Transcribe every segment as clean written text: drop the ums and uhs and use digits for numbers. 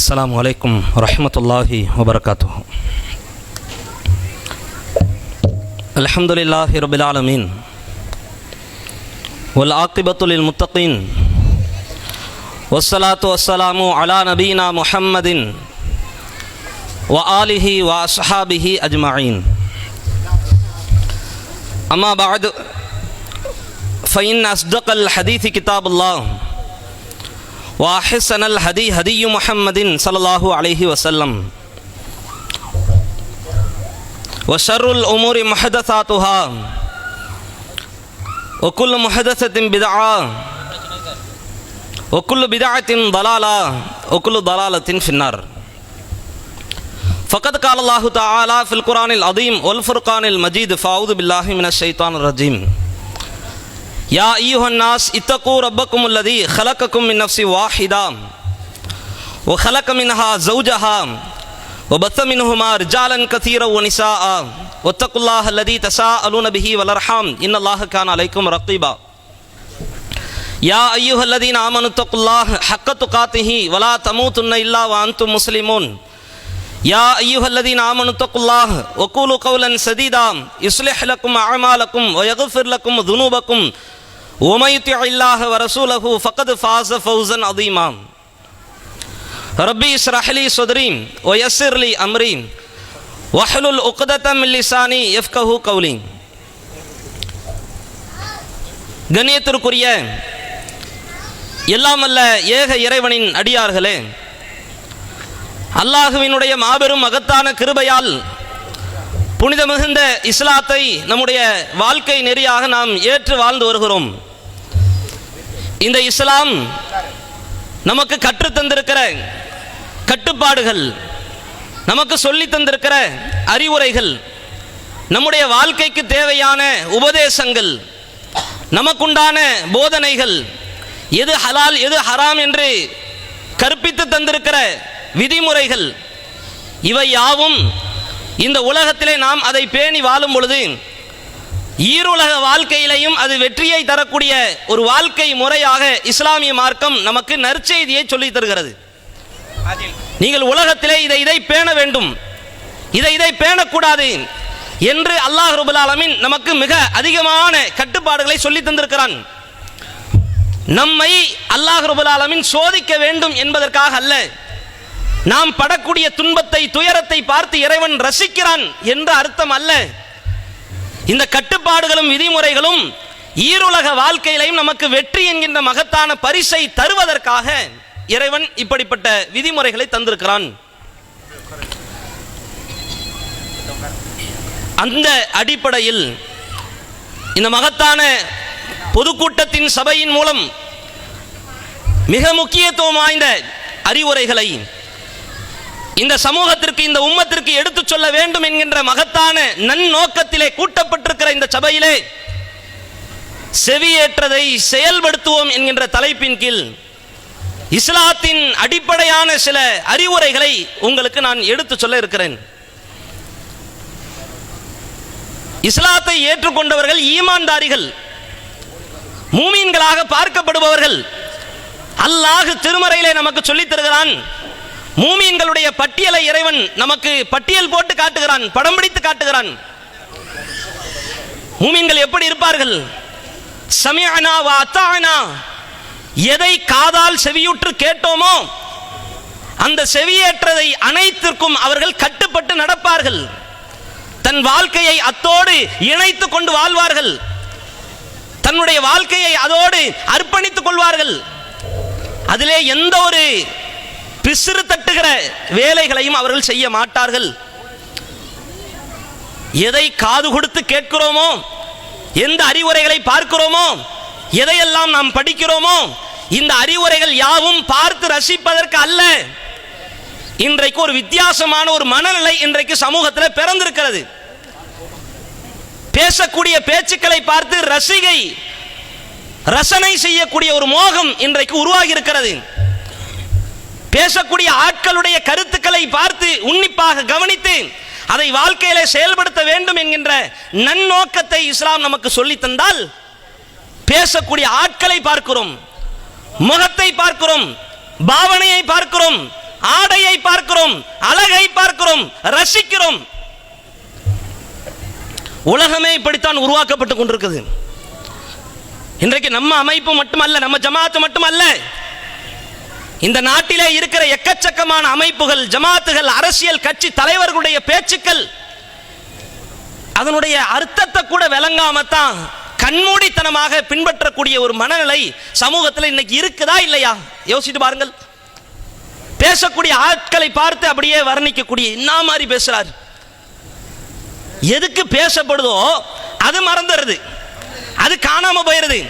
السلام عليكم ورحمة الله وبركاته. الحمد لله رب العالمين والعاقبة للمتقين والصلاة والسلام على نبينا محمد وآله وأصحابه أجمعين. أما بعد فإن أصدق الحديث كتاب الله وأحسن الهدي هدي محمد صلى الله عليه وسلم وشر الأمور محدثاتها وكل محدثة بدعة وكل بدعة ضلالة وكل ضلالة في النار. فقد قال الله تعالى في القرآن العظيم والفرقان المجيد فأعوذ بالله من الشيطان الرجيم. يا أيها الناس اتقوا ربكم الذي خلقكم من نفس واحدة وخلق منها زوجها وبث منهما رجالا كثيرا ونساء واتقوا الله الذي تساءلون به والأرحام إن الله كان عليكم رقيبا. يا أيها الذين آمنوا اتقوا الله حق تقاته ولا تموتن إلا وأنتم مسلمون. يا أيها الذين آمنوا اتقوا الله وقولوا قولا سديدا يصلح لكم أعمالكم ويغفر لكم ذنوبكم ومن يطع الله ورسوله فقد فاز فوزا عظيما. ربي اشرح لي صدري ويسر لي أمري واحلل عقدة من لساني يفقهوا قولي. கண்ணியத்திற்குரிய எல்லாமல்ல ஏக இறைவனின் அடியார்களே, அல்லாஹுவினுடைய மாபெரும் மகத்தான கிருபையால் புனித மிகுந்த இஸ்லாத்தை நம்முடைய வாழ்க்கை நெறியாக நாம் ஏற்று வாழ்ந்து வருகிறோம். இந்த இஸ்லாம் நமக்கு கற்றுத்தந்திருக்கிற கட்டுப்பாடுகள், நமக்கு சொல்லி தந்திருக்கிற அறிவுரைகள், நம்முடைய வாழ்க்கைக்கு தேவையான உபதேசங்கள், நமக்குண்டான போதனைகள், எது ஹலால் எது ஹராம் என்று கற்பித்து தந்திருக்கிற விதிமுறைகள், இவை யாவும் இந்த உலகத்திலே நாம் அதை பேணி வாழும் பொழுது ஈருலக வாழ்க்கையிலையும் அது வெற்றியை தரக்கூடிய ஒரு வாழ்க்கை முறையாக இஸ்லாமிய மார்க்கம் நமக்கு நற்செய்தியை சொல்லி தருகிறது. நீங்கள் உலகத்திலே இதை பேண வேண்டும், இதை பேணக்கூடாது என்று அல்லாஹ் ரப்பல் ஆலமீன் நமக்கு மிக அதிகமான கட்டுப்பாடுகளை சொல்லி தந்திருக்கிறான். நம்மை அல்லாஹ் ரப்பல் ஆலமீன் சோதிக்க வேண்டும் என்பதற்காக அல்ல, நாம் படக்கூடிய துன்பத்தை துயரத்தை பார்த்து இறைவன் ரசிக்கிறான் என்ற அர்த்தம் அல்ல. இந்த கட்டுப்பாடுகளும் விதிமுறைகளும் ஈருலக வாழ்க்கையிலையும் நமக்கு வெற்றி என்கின்ற மகத்தான பரிசை தருவதற்காக இறைவன் இப்படிப்பட்ட விதிமுறைகளை தந்திருக்கிறான். அந்த அடிப்படையில் இந்த மகத்தான பொதுக்கூட்டத்தின் சபையின் மூலம் மிக முக்கியத்துவம் வாய்ந்த அறிவுரைகளை இந்த சமூகத்திற்கு இந்த உம்மத்திற்கு எடுத்துச் சொல்ல வேண்டும் என்கின்ற மகத்தான நன்னோக்கத்திலே கூட்டப்பட்டிருக்கிற இந்த சபையிலே செவியேற்றதை செயல்படுத்துவோம் என்கின்ற தலைப்பின் கீழ் இஸ்லாத்தின் அடிப்படையான சில அறிவுரைகளை உங்களுக்கு நான் எடுத்துச் சொல்ல இருக்கிறேன். இஸ்லாத்தை ஏற்றுக்கொண்டவர்கள் ஈமான்தாரிகள், மூமீன்களாக பார்க்கப்படுபவர்கள். அல்லாஹ் திருமறையிலே நமக்கு சொல்லித் தருகிறான். மூமீன்களுடைய பட்டியலை இறைவன் நமக்கு பட்டியல் போட்டு காட்டுகிறான், படம் பிடித்து காட்டுகிறான். மூமீன்கள் எப்படி இருப்பார்கள்? சமிஅனா வ அத்தாஅனா, எதை காதால் செவியுற்று கேட்டோமோ அந்த செவியேற்றதை அனைத்திற்கும் அவர்கள் கட்டுப்பட்டு நடப்பார்கள். தன் வாழ்க்கையை அத்தோடு இணைத்து கொண்டு வாழ்வார்கள், தன்னுடைய வாழ்க்கையை அதோடு அர்ப்பணித்துக் கொள்வார்கள். அதிலே எந்த ஒரு பிசிறு தட்டுகிற வேலைகளையும் அவர்கள் செய்ய மாட்டார்கள். எதை காது கொடுத்து கேட்கிறோமோ, எந்த அறிவுரைகளை பார்க்கிறோமோ, எதையெல்லாம் நாம் படிக்கிறோமோ, இந்த அறிவுரைகள் யாவும் பார்த்து ரசிப்பதற்கு அல்ல. இன்றைக்கு ஒரு வித்தியாசமான ஒரு மனநிலை இன்றைக்கு சமூகத்தில் பிறந்திருக்கிறது. பேசக்கூடிய பேச்சுக்களை பார்த்து ரசனை செய்யக்கூடிய ஒரு மோகம் இன்றைக்கு உருவாகி இருக்கிறது. பேசக்கூடிய ஆட்களுடைய கருத்துக்களை பார்த்து உன்னிப்பாக கவனித்து அதை வாழ்க்கையிலே செயல்படுத்த வேண்டும் என்கின்ற நன்னோக்கத்தை இஸ்லாம் நமக்கு சொல்லி தந்தால், பேசக்கூடிய ஆட்களை பார்க்கிறோம், முகத்தை பார்க்கிறோம், பாவனையை பார்க்கிறோம், ஆடையை பார்க்கிறோம், அழகை பார்க்கிறோம், ரசிக்கிறோம். உலகமே இப்படித்தான் உருவாக்கப்பட்டு கொண்டிருக்குது. இன்றைக்கு நம்ம அமைப்பு மட்டுமல்ல, நம்ம ஜமாத்து மட்டுமல்ல, இந்த நாட்டிலே இருக்கிற எக்கச்சக்கமான அமைப்புகள், ஜமாத்துகள், அரசியல் கட்சி தலைவர்களுடைய பேச்சுக்கள் அதனுடைய அர்த்தத்தை கூட விளங்காமத்தான் கண்மூடித்தனமாக பின்பற்றக்கூடிய ஒரு மனநிலை சமூகத்தில் இன்னைக்கு இருக்குதா இல்லையா? யோசித்து பாருங்கள். பேசக்கூடிய ஆட்களை பார்த்து அப்படியே வர்ணிக்கக்கூடிய என்ன மாதிரி பேசுறாரு. எதுக்கு பேசப்படுதோ அது மறந்துடுது, அது காணாம போயிருது,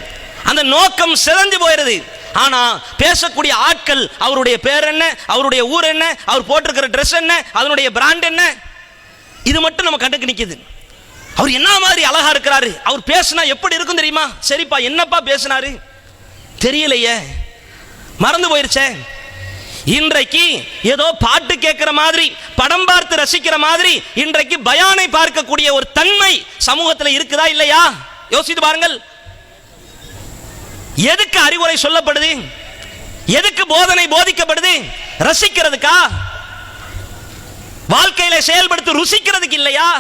அந்த நோக்கம் சிதைஞ்சு போயிருது. ஆனா பேசக்கூடிய ஆட்கள், அவருடைய பேர் என்ன, அவருடைய ஊர் என்ன, அவர் போட்டிருக்கிற ட்ரெஸ் என்ன, அதனுடைய பிராண்ட் என்ன, இது மட்டும் நம்ம கண்டுக்கு நிக்குது. அவர் என்ன மாதிரி அழகா இருக்கிறாரு, அவர் பேசினா எப்படி இருக்கும் தெரியுமா? சரிப்பா என்னப்பா பேசினாரு தெரியலையே, மறந்து போயிருச்சே. இன்றைக்கு ஏதோ பாட்டு கேட்கிற மாதிரி, படம் பார்த்து ரசிக்கிற மாதிரி இன்றைக்கு பயானை பார்க்கக்கூடிய ஒரு தன்மை சமூகத்தில் இருக்குதா இல்லையா? யோசித்து பாருங்கள். எதுக்கு அறிவுரை சொல்லப்படுது? எதுக்கு போதனை போதிக்கப்படுது? ரசிக்கிறதுக்கா? வாழ்க்கையில செயல்படுத்தி ருசிக்கிறதுக்கு இல்லையா?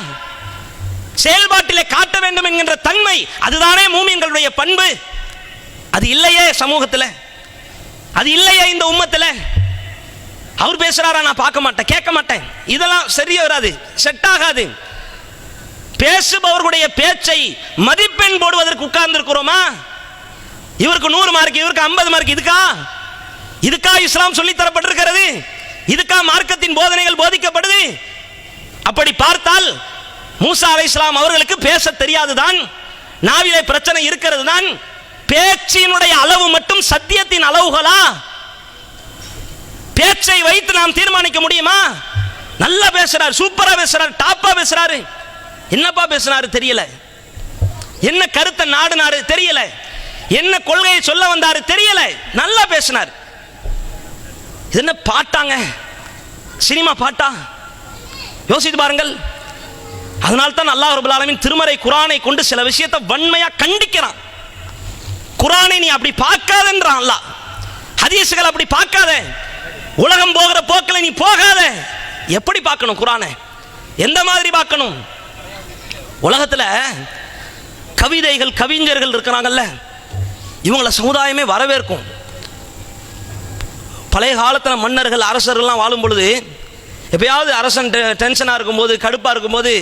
செயல்பாட்டிலே காட்ட வேண்டும் என்கின்ற தன்மை, அதுதானே மூமின்களுடைய பண்பு. அது இல்லையே சமூகத்தில், அது இல்லையே இந்த உம்மத்தில். அவர் பேசுறாரா, நான் பார்க்க மாட்டேன், கேட்க மாட்டேன், இதெல்லாம் சரியா வராது, செட் ஆகாது. பேசுபவர்களுடைய பேச்சை மதிப்பெண் போடுவதற்கு உட்கார்ந்து இருக்கிறோமா? இவருக்கு 100 மார்க், இவருக்கு 50 மார்க், இதுக்கா இஸ்லாம் சொல்லி தரப்பட்டிருக்கிறது? இதுக்கா மார்க்கத்தின் போதனைகள் போதிக்கப்படுது? அப்படி பார்த்தால் மூசா அலைஹிஸ்ஸலாம் அவர்களுக்கு பேச தெரியாதுதான், நாவிலே பிரச்சனை இருக்கிறது தான். பேச்சினுடைய அளவு மட்டும் சத்தியத்தின் அளவுகளா? பேச்சை வைத்து நாம் தீர்மானிக்க முடியுமா? நல்லா பேசுறாரு, சூப்பரா பேசுறாரு, டாப்பா பேசுறாரு, என்னப்பா பேசுறாரு தெரியல, என்ன கருத்தை நாடுனாரு தெரியல, என்ன கொள்கையை சொல்ல வந்தாரு தெரியல, நல்லா பேசினார். இது என்ன பாட்டாங்க, சினிமா பாட்டா? யோசித்து பாருங்கள். அதனால தான் அல்லாஹ் ரப்பல் ஆலமீன் திருமறை குர்ஆனை கொண்டு சில விஷயத்தை வன்மையா கண்டிக்கிறான். குர்ஆனை நீ அப்படி பார்க்காதன்றான் அல்லாஹ். ஹதீஸ்கள் அப்படி பார்க்காத, உலகம் போகிற போக்கில் நீ போகாத. எப்படி பார்க்கணும் குர்ஆனை? எந்த மாதிரி பார்க்கணும்? உலகத்தில் கவிதைகள், கவிஞர்கள் இருக்கிறாங்கல்ல, இவங்களை சமுதாயமே வரவேற்கும். பழைய காலத்தில் மன்னர்கள், அரசர்கள்லாம் வாழும் பொழுது எப்பயாவது அரசன் டென்ஷனாக இருக்கும்போது, கடுப்பாக இருக்கும்போது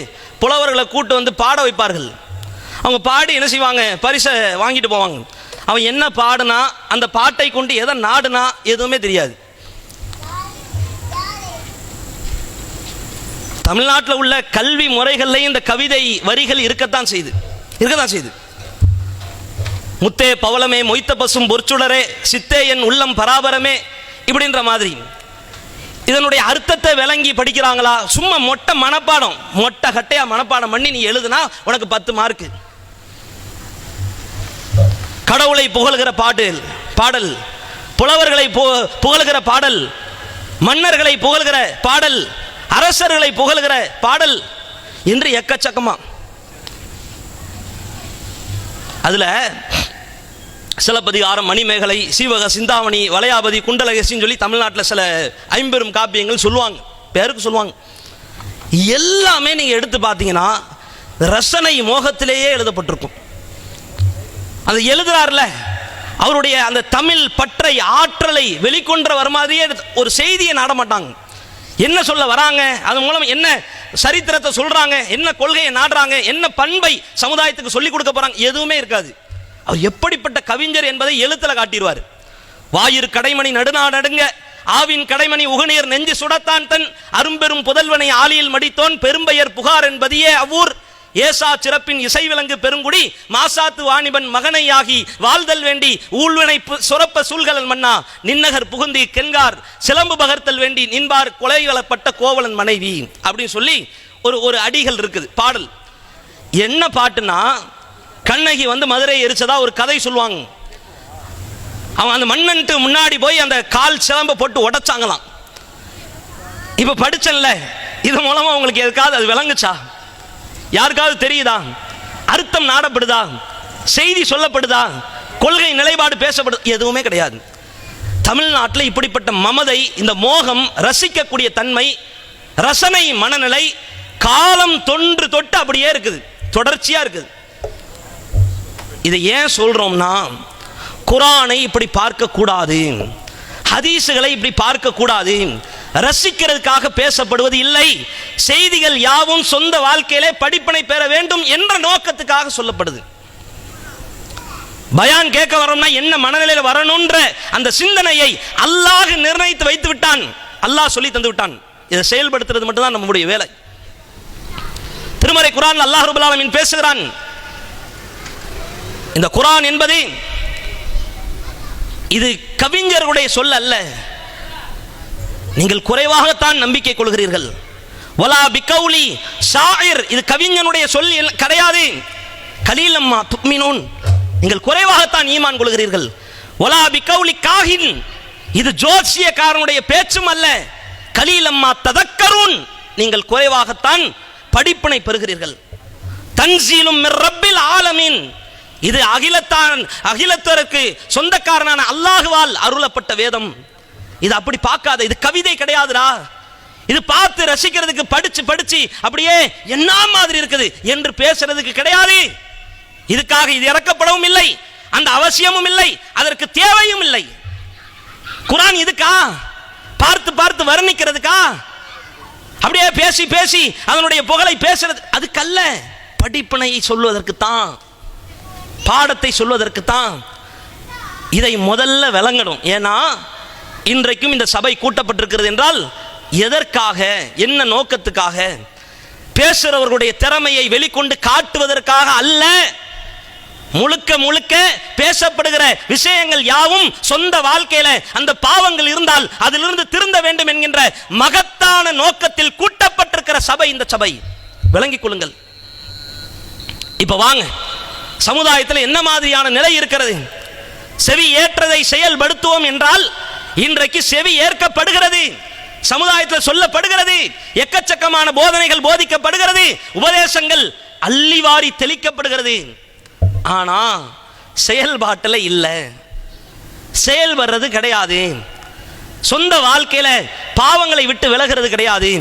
புலவர்களை கூட்டு வந்து பாட வைப்பார்கள். அவங்க பாடி என்ன செய்வாங்க, பரிசை வாங்கிட்டு போவாங்க. அவன் என்ன பாடுனா, அந்த பாட்டை கொண்டு எதை நாடுனா எதுவுமே தெரியாது. தமிழ்நாட்டில் உள்ள கல்வி முறைகள்லையும் இந்த கவிதை வரிகள் இருக்கத்தான் செய்து. முத்தே பவளமே மொய்த்த பசும் பொற்சுடரே சித்தே என் உள்ளம் பராபரமே இப்படின்ற மாதிரி இதனுடைய அர்த்தத்தை விளங்கி படிக்கிறாங்களா? சும்மா மொட்டை மனப்பாடம், மொட்டை கட்டையா மனப்பாடம் பண்ணி நீ எழுதுனா உனக்கு 10 மார்க். கடவுளை புகழ்கிற பாடல், புலவர்களை புகழ்கிற பாடல், மன்னர்களை புகழ்கிற பாடல், அரசர்களை புகழ்கிற பாடல் இன்று எக்கச்சக்கமா. அதுல சிலப்பதிகாரம், மணிமேகலை, சீவக சிந்தாமணி, வளையாபதி, குண்டலகேசின்னு சொல்லி தமிழ்நாட்டில் சில 50 காப்பியங்கள் சொல்லுவாங்க, பேருக்கு சொல்லுவாங்க. எல்லாமே நீங்க எடுத்து பார்த்தீங்கன்னா ரசனை மோகத்திலேயே எழுதப்பட்டிருக்கும். அது எழுதுறாருல, அவருடைய அந்த தமிழ் பற்றை, ஆற்றலை வெளிக்கொன்ற வர மாதிரியே ஒரு செய்தியை நாட மாட்டாங்க. என்ன சொல்ல வராங்க, அது மூலம் என்ன சரித்திரத்தை சொல்றாங்க, என்ன கொள்கையை நாடுறாங்க, என்ன பண்பை சமுதாயத்துக்கு சொல்லிக் கொடுக்க போறாங்க, எதுவுமே இருக்காது. அவர் எப்படிப்பட்ட கவிஞர் என்பதை எழுத்துல காட்டிடுவார். வாயிறு கடைமணி நடுநாடடுங்க, ஆவின் கடைமணி உகுநீர் நெஞ்சு சுடத்தான் தன் அரும்பெரும் புதல்வனை ஆலியில் மடித்தோன் பெரும்பெயர் புகார் என்பதையே அவ்வூர் ஏசா சிறப்பின் இசைவிலங்கு பெருங்குடி மாசாத்து வாணிபன் மகனையாகி வாழ்தல் வேண்டி ஊழ்வினை சுரப்ப சூழ்கலன் மன்னா நின்னகர் புகுந்தி கென்கார் சிலம்பு பகர்த்தல் வேண்டி நின்பார் கொலைகளப்பட்ட கோவலன் மனைவி அப்படின்னு சொல்லி ஒரு அடிகள் இருக்குது, பாடல். என்ன பாட்டுனா, கண்ணகி வந்து மதுரை எரிச்சதா ஒரு கதை சொல்லுவாங்க. அவன் அந்த மன்னன்ட்டு முன்னாடி போய் அந்த கால் சிலம்ப போட்டு உடைச்சாங்களாம். இப்ப படிச்சல, இது மூலமா உங்களுக்கு எதுக்காவது அது விளங்குச்சா? யாருக்காவது தெரியுதா? அர்த்தம் நாடப்படுதா? செய்தி சொல்லப்படுதா? கொள்கை நிலைப்பாடு பேசப்படுது? எதுவுமே கிடையாது. தமிழ்நாட்டில் இப்படிப்பட்ட மமதை, இந்த மோகம், ரசிக்கக்கூடிய தன்மை, ரசனை மனநிலை காலம் தொட்டு அப்படியே இருக்குது, தொடர்ச்சியா இருக்குது. இதை ஏன் சொல்றோம்னா, குர்ஆனை இப்படி பார்க்க கூடாது, ஹதீஸுகளை இப்படி பார்க்க கூடாது, ரசிக்கிறதுக்காக பேசப்படுவது இல்லை. செய்திகள் யாவும் சொந்த வாழ்க்கையிலே படிப்பினை பெற வேண்டும் என்ற நோக்கத்துக்காக சொல்லப்படுது. பயான் கேட்க வரோம்னா என்ன மனநிலையில் வரணும்ன்ற அந்த சிந்தனையை அல்லாஹ் நிர்ணயித்து வைத்து விட்டான், அல்லாஹ் சொல்லி தந்து விட்டான். இதை செயல்படுத்துறது மட்டும்தான் நம்முடைய வேலை. திருமறை குர்ஆன் அல்லாஹ் ரப்பல் ஆலமீன் பேசுகிறான். இந்த குர்ஆன் என்பது இது கவிஞர்களுடைய சொல் அல்ல. நீங்கள் குறைவாகத்தான் நம்பிக்கை கொள்கிறீர்கள். வலா பிகௌலி ஷாயிர், இது கவிஞனுடைய சொல் கிடையாது. கலீலம்மா துக்மினூன், நீங்கள் குறைவாகத்தான் ஈமான் கொள்கிறீர்கள். வலா பிகௌலி காஹின், இது ஜோசியக்காரனுடைய பேச்சும் அல்ல. கலீலம்மா ததக்கரூன், நீங்கள் குறைவாகத்தான் படிப்பினை பெறுகிறீர்கள். தன்சீலும் மிர் ரப்பில் ஆலமீன், இது அகிலத்திற்கு சொந்தக்காரனான அல்லாஹுவால் அருளப்பட்ட வேதம். இது அப்படி பார்க்காத, இது கவிதை கிடையாதுடா. இது பார்த்து ரசிக்கிறதுக்கு படிச்சு அப்படியே என்ன மாதிரி இருக்குது என்று பேசுறதுக்கு கிடையாது. இதுக்காக இது இறக்கப்படவும் இல்லை, அந்த அவசியமும் இல்லை, அதற்கு தேவையும் இல்லை. குர்ஆன் இதுக்கா? பார்த்து வர்ணிக்கிறதுக்கா? அப்படியே பேசி அதனுடைய புகழை பேசுறது அதுக்கல்ல. படிப்பினையை சொல்வதற்கு தான், பாடத்தை சொல்வதற்கு தான். இதை முதல்ல விளங்கணும். ஏன்னா இன்றைக்கும் இந்த சபை கூட்டப்பட்டிருக்கிறது என்றால் எதற்காக, என்ன நோக்கத்துக்காக? பேசுறவர்களுடைய திறமையை வெளிக்கொண்டு காட்டுவதற்காக அல்ல. முழுக்க பேசப்படுகிற விஷயங்கள் யாவும் சொந்த வாழ்க்கையில அந்த பாவங்கள் இருந்தால் அதிலிருந்து திருந்த வேண்டும் என்கின்ற மகத்தான நோக்கத்தில் கூட்டப்பட்டிருக்கிற சபை இந்த சபை. விளங்கிக் கொள்ளுங்கள். இப்ப வாங்க, சமுதாயத்தில் என்ன மாதிரியான நிலை இருக்கிறது? செவி ஏற்றதை செயல்படுத்துவோம் என்றால் இன்றைக்கு செவி ஏற்கப்படுகிறது, சமுதாயத்தில் சொல்லப்படுகிறது, எக்கச்சக்கமான போதனைகள் போதிக்கப்படுகிறது, உபதேசங்கள் அள்ளிவாரி தெளிக்கப்படுகிறது. ஆனா செயல்பாட்டில் இல்லை, செயல்படுறது கிடையாது. சொந்த வாழ்க்கையில பாவங்களை விட்டு விலகிறது கிடையாது.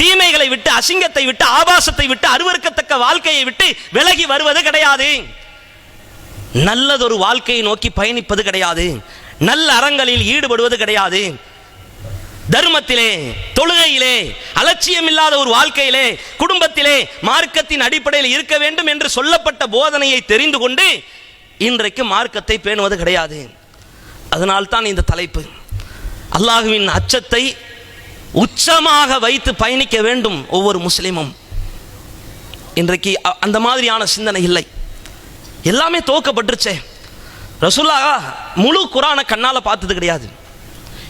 தீமைகளை விட்டு, அசிங்கத்தை விட்டு, ஆபாசத்தை விட்டு, அருவருக்கத்தக்க வாழ்க்கையை விட்டு விலகி வருவது கிடையாது. நல்லதொரு வாழ்க்கையை நோக்கி பயணிப்பது கிடையாது. நல்ல அறங்களில் ஈடுபடுவது கிடையாது. தர்மத்திலே, தொழுகையிலே, அலட்சியம் இல்லாத ஒரு வாழ்க்கையிலே, குடும்பத்திலே மார்க்கத்தின் அடிப்படையில் இருக்க வேண்டும் என்று சொல்லப்பட்ட போதனையை தெரிந்து கொண்டு இன்றைக்கு மார்க்கத்தை பேணுவது கிடையாது. அதனால்தான் இந்த தலைப்பு. அல்லாஹ்வின் அச்சத்தை உச்சமாக வைத்து பயணிக்க வேண்டும் ஒவ்வொரு முஸ்லிமும். இன்றைக்கு அந்த மாதிரியான சிந்தனை இல்லை, எல்லாமே துவக்கப்பட்டுருச்சே. ரசூலுல்லாஹ் முழு குர்ஆனை கண்ணால பார்த்தது கிடையாது.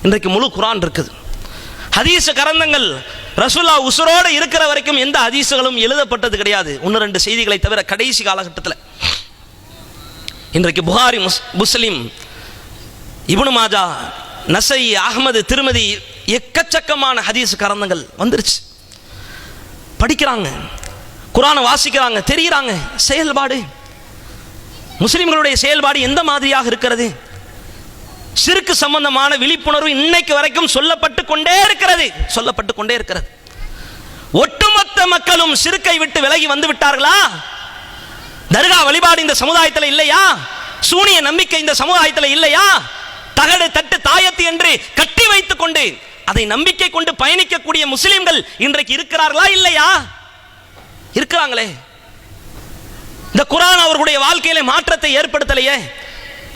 இன்றைக்கு முழு குர்ஆன் இருக்குது. ஹதீஸ் கிரந்தங்கள் ரசூலுல்லாஹ் உசுரோடு இருக்கிற வரைக்கும் எந்த ஹதீஸ்களும் எழுதப்பட்டது கிடையாது, 1-2 செய்திகளை தவிர. கடைசி காலகட்டத்தில் இன்றைக்கு புகாரி, முஸ்லிம், இப்னு மாஜா, நசை, அஹ்மது, திருமதி, எக்கச்சக்கமான ஹதீஸ் கிரந்தங்கள் வந்துருச்சு. படிக்கிறாங்க, குர்ஆனை வாசிக்கிறாங்க, தெரிகிறாங்க. செயல்பாடு, முஸ்லிம்களுடைய செயல்பாடு எந்த மாதிரியாக இருக்கிறது? ஷிர்க் சம்பந்தமான விழிப்புணர்வு இன்னைக்கு வரைக்கும் சொல்லப்பட்டு கொண்டே இருக்கிறது. ஒட்டுமொத்த மக்களும் ஷிர்க்கை விட்டு விலகி வந்து விட்டார்களா? தர்கா வழிபாடு இந்த சமுதாயத்தில் இல்லையா? சூனிய நம்பிக்கை இந்த சமுதாயத்தில் இல்லையா? தகடு, தட்டு, தாயத்து என்று கட்டி வைத்துக் கொண்டு அதை நம்பிக்கை கொண்டு பயணிக்கக்கூடிய முஸ்லிம்கள் இன்றைக்கு இருக்கிறார்களா இல்லையா? இருக்கிறாங்களே. இந்த குர்ஆன் அவர்களுடைய வாழ்க்கையில மாற்றத்தை ஏற்படுத்தலையே.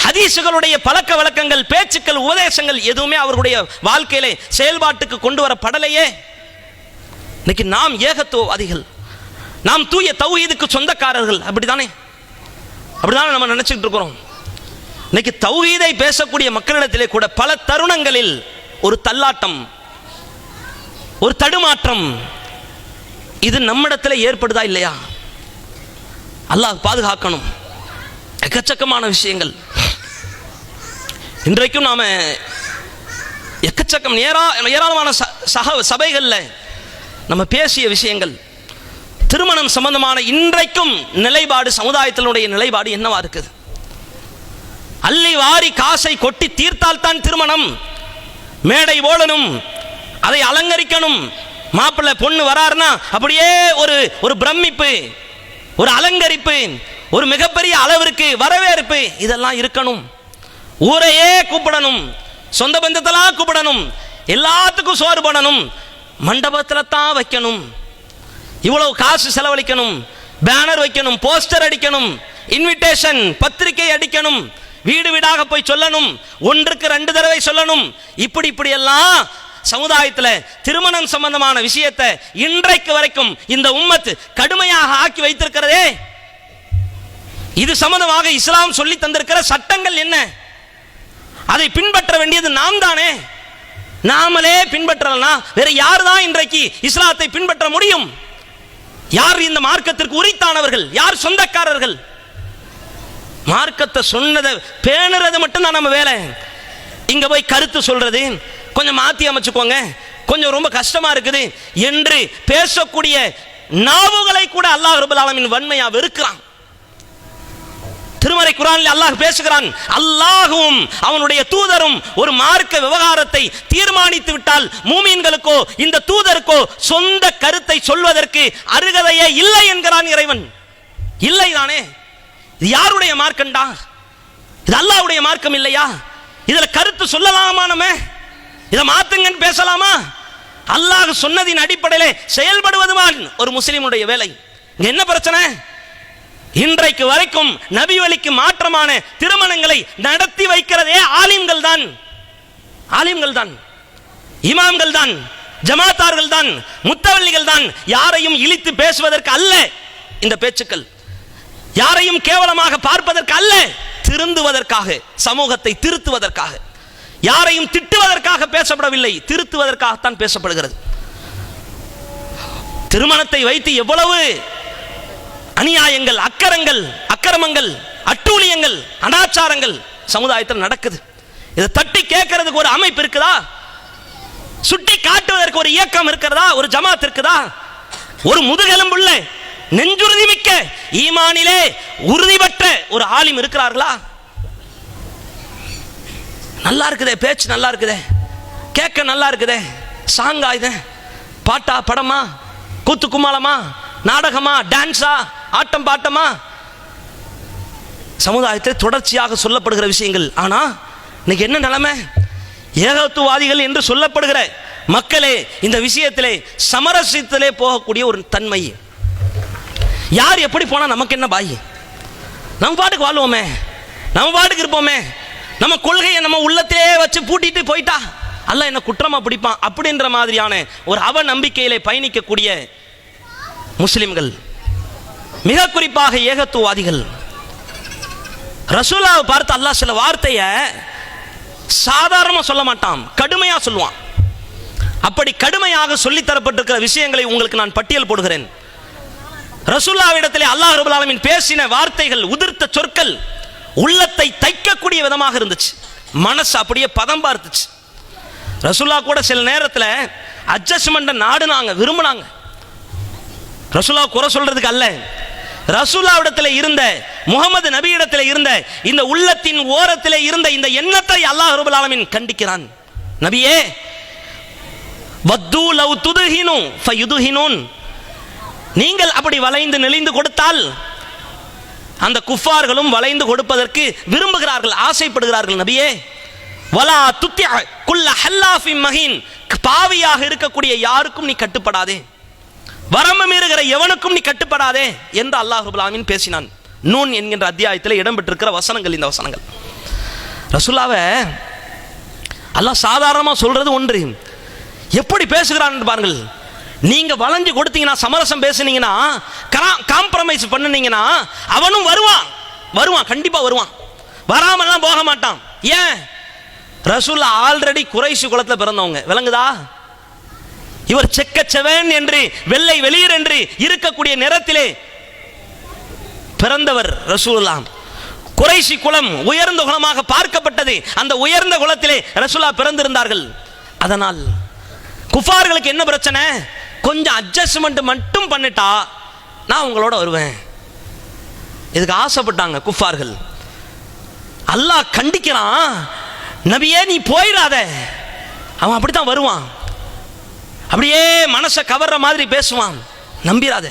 ஹதீஸுகளுடைய பழக்க வழக்கங்கள், பேச்சுக்கள், உபதேசங்கள் எதுவுமே அவர்களுடைய வாழ்க்கையில செயல்பாட்டுக்கு கொண்டு வரப்படலையே. இன்னைக்கு நாம் ஏகத்துவவாதிகள், நாம் தூய தௌஹீதுக்கு சொந்தக்காரர்கள். அப்படிதானே நம்ம நினைச்சுட்டு இருக்கிறோம். இன்னைக்கு தௌஹீதை பேசக்கூடிய மக்களிடத்திலே கூட பல தருணங்களில் ஒரு தள்ளாட்டம், ஒரு தடுமாற்றம், இது நம்மிடத்தில் ஏற்படுதா இல்லையா? அல்லாஹ் பாதுகாக்கணும். எக்கச்சக்கமான விஷயங்கள் இன்றைக்கும் நாம எக்கச்சக்கம் ஏராளமான சபைகளில் நம்ம பேசிய விஷயங்கள், திருமணம் சம்பந்தமான இன்றைக்கும் நிலைப்பாடு, சமுதாயத்தினுடைய நிலைப்பாடு என்னவா இருக்குது? அள்ளி வாரி காசை கொட்டி தீர்த்தால் தான் திருமணம். மேடை ஓடணும், அதை அலங்கரிக்கணும். மாப்பிள்ளை பொண்ணு வராருன்னா அப்படியே ஒரு பிரமிப்பு, ஒரு அலங்கரிப்பு, ஒரு மிகப்பெரிய அளவிற்கு வரவேற்பு, இதெல்லாம் இருக்கணும். ஊரையே கூப்பிடணும், சொந்த பந்தத்தெல்லாம் கூப்பிடணும், எல்லாத்துக்கும் சோறு போடணும், மண்டபத்தில் தான் வைக்கணும், இவ்வளவு காசு செலவழிக்கணும், பேனர் வைக்கணும், போஸ்டர் அடிக்கணும், இன்விடேஷன் பத்திரிகை அடிக்கணும், வீடு வீடாக போய் சொல்லணும், ஒன்றுக்கு 2 தடவை சொல்லணும். இப்படி எல்லாம் சமுதாயத்தில் திருமணம் சம்பந்தமான விஷயத்தை இன்றைக்கு வரைக்கும் இந்த உம்மத் கடுமையாக ஆக்கி வைத்திருக்கிறதே. இது சம்பந்தமாக இஸ்லாம் சொல்லி தந்திருக்கிற சட்டங்கள் என்ன? அதை பின்பற்ற வேண்டியது நாம் தானே. நாமளே பின்பற்றலனா வேற யார் தான் இன்றைக்கு இஸ்லாத்தை பின்பற்ற முடியும்? யார் இந்த மார்க்கத்திற்கு உரித்தானவர்கள்? யார் சொந்தக்காரர்கள்? மார்க்கத்தை சொன்னதை பேணுறது மட்டும்தான் நம்ம வேலை. இங்க போய் கருத்து சொல்றது, கொஞ்சம் மாத்தி அமைச்சுக்கோங்க, கொஞ்சம் ரொம்ப கஷ்டமா இருக்குது என்று பேசக்கூடிய நாவுகளை கூட அல்லாஹ் ரப்பல் ஆலமீன் வன்மையா வெறுக்கிறான். திருமறை குர்ஆனில் அல்லாஹ் பேசுகிறான், அல்லாஹ்வும் அவனுடைய தூதரும் ஒரு மார்க்க விவகாரத்தை தீர்மானித்து விட்டால் மூமின்களுக்கோ இந்த தூதருக்கோ சொந்த கருத்தை சொல்வதற்கு அருகதையே இல்லை என்கிறான் இறைவன். இல்லை தானே? இது யாருடைய மார்க்கண்டா? இது அல்லாஹ்வுடைய மார்க்கம் இல்லையா? இதுல கருத்து சொல்லலாமா? நம்ம இதை மாத்துங்கன்னு பேசலாமா? அல்லாஹ் சொன்னதின் அடிப்படையில் செயல்படுவதுதான் ஒரு முஸ்லிமுடைய வேலை. இங்க என்ன பிரச்சனை? இன்றைக்கு வரைக்கும் நபி வழிக்கு மாற்றமான திருமணங்களை நடத்தி வைக்கிறதே ஆலிம்கள் தான், ஆலிம்கள் தான், இமாம்கள் தான், ஜமாத்தார்கள் தான், முத்தவல்லிகள் தான். யாரையும் இழித்து பேசுவதற்கு அல்ல இந்த பேச்சுக்கள், யாரையும் கேவலமாக பார்ப்பதற்கு அல்ல, திருந்துவதற்காக, சமூகத்தை திருத்துவதற்காக. யாரையும் திட்டுவதற்காக பேசப்படவில்லை, திருத்துவதற்காகத்தான் பேசப்படுகிறது. திருமணத்தை வைத்து எவ்வளவு அநியாயங்கள், அக்கிரமங்கள், அட்டூழியங்கள், அனாச்சாரங்கள் சமுதாயத்தில் நடக்குது. இதை தட்டி கேட்கறதுக்கு ஒரு அமைப்பு இருக்குதா? சுட்டி காட்டுவதற்கு ஒரு இயக்கம் இருக்கிறதா? ஒரு ஜமாத் இருக்குதா? ஒரு முதுகெலும்புள்ள நெஞ்சுறுதி மிக்க ஈமானிலே உறுதி பெற்ற ஒரு ஆலிம் இருக்கிறார்களா? நல்லா இருக்குதே, பேச்சு நல்லா இருக்குதே, கேட்க நல்லா இருக்குதே, சாங்கா இது, பாட்டா, படமா, கூத்து கும்மாளமா, நாடகமா, டான்ஸா, ஆட்டம் பாட்டமா, சமுதாயத்தில் தொடர்ச்சியாக சொல்லப்படுகிற விஷயங்கள். ஆனா இன்னைக்கு என்ன நிலைமை? ஏகத்துவாதிகள் என்று சொல்லப்படுகிற மக்களே இந்த விஷயத்திலே சமரசத்திலே போகக்கூடிய ஒரு தன்மை. யார் எப்படி போனா நமக்கு என்ன பாய்? நம்ம பாட்டுக்கு வாழ்வோமே, நம்ம பாட்டுக்கு இருப்போமே, நம்ம கொள்கையை நம்ம உள்ளத்திலே வச்சு பூட்டிட்டு போயிட்டா அல்லாஹ் என்ன குற்றமா பிடிப்பான் அப்படின்ற மாதிரியான ஒரு அவ நம்பிக்கையிலே பயணிக்கக்கூடிய முஸ்லிம்கள், மிக குறிப்பாக ஏகத்துவாதிகள். ரசூலாவை பார்த்து அல்லாஹ் சில வார்த்தையை சாதாரணமாக சொல்ல மாட்டான், கடுமையா சொல்லுவான். அப்படி கடுமையாக சொல்லித்தரப்பட்டிருக்கிற விஷயங்களை உங்களுக்கு நான் பட்டியல் போடுகிறேன். ரசூலுல்லாஹ்விடத்திலே அல்லாஹ் ரப்பல் ஆலமீன் பேசின வார்த்தைகள், உதிர்த்த சொற்கள் உள்ளத்தை தைக்கக்கூடிய விதமாக இருந்துச்சு, மனசு அப்படியே பதம் பார்த்துச்சு. ரசூலுல்லாஹ் கூட சில நேரத்தில் அட்ஜஸ்ட்மெண்ட்டை நாடுனாங்க, விரும்பினாங்க. ரசூலுல்லாஹ் குறை சொல்றதுக்கு அல்ல, ரசூலுல்லாஹ்விடத்தில் இருந்த, முகமது நபியிடத்தில் இருந்த இந்த உள்ளத்தின் ஓரத்தில் இருந்த இந்த எண்ணத்தை அல்லாஹ் ரப்பல் ஆலமீன் கண்டிக்கிறான். நபியே, வத்து லவ் துதுஹினு ஃபயுதுஹினூன், நீங்கள் அப்படி வளைந்து நெளிந்து கொடுத்தால் அந்த குஃபார்களும் வளைந்து கொடுப்பதற்கு விரும்புகிறார்கள், ஆசைப்படுகிறார்கள். நபியே, வலா துத்தி குல்ல ஹல்லாஃபின் மஹீன், பாவியாக இருக்கக்கூடிய யாருக்கும் நீ கட்டுப்படாதே, வரம்பு மீறுகிற எவனுக்கும் நீ கட்டுப்படாதே என்று அல்லாஹ் ரப்பல் ஆலமீன் பேசினான். நூன் என்கின்ற அத்தியாயத்தில் இடம்பெற்றிருக்கிற வசனங்கள் இந்த வசனங்கள். ரசூலுல்லாஹ்வை அல்லாஹ் சாதாரணமாக சொல்றது ஒன்று, எப்படி பேசுகிறான் பாருங்கள். நீங்க வளைஞ்சு கொடுத்தீங்கன்னா, சமரசம் பேசுனீங்கன்னா, காம்ப்ரமைஸ் பண்ணுனீங்கன்னா அவனும் வருவான், கண்டிப்பா வருவான், வராமலாம் போக மாட்டான். ஏன்? ரசூலுல்லாஹ் ஆல்ரெடி குறைஷி குலத்தில் பிறந்தவங்க, விளங்குதா? இவர் செக்கச்செவன் என்று, வெள்ளை வெளியர் என்று இருக்கக்கூடிய நிறத்திலே பிறந்தவர் ரசூலுல்லாஹ். குறைஷி குலம் உயர்ந்த குலமாக பார்க்கப்பட்டது, அந்த உயர்ந்த குலத்திலே ரசூலுல்லாஹ் பிறந்திருந்தார்கள். அதனால் குஃபார்களுக்கு என்ன பிரச்சனை? கொஞ்சம் அட்ஜஸ்ட்மெண்ட் மட்டும் பண்ணிட்டா நான் உங்களோட வருவேன். இதுக்கு ஆசைப்பட்டாங்க குஃபார்கள். அல்லாஹ் கண்டிக்கிறான், நபியே நீ போயிடாத. அவன் அப்படித்தான் வருவான், அப்படியே மனசை கவர்ற மாதிரி பேசுவான், நம்பிராத.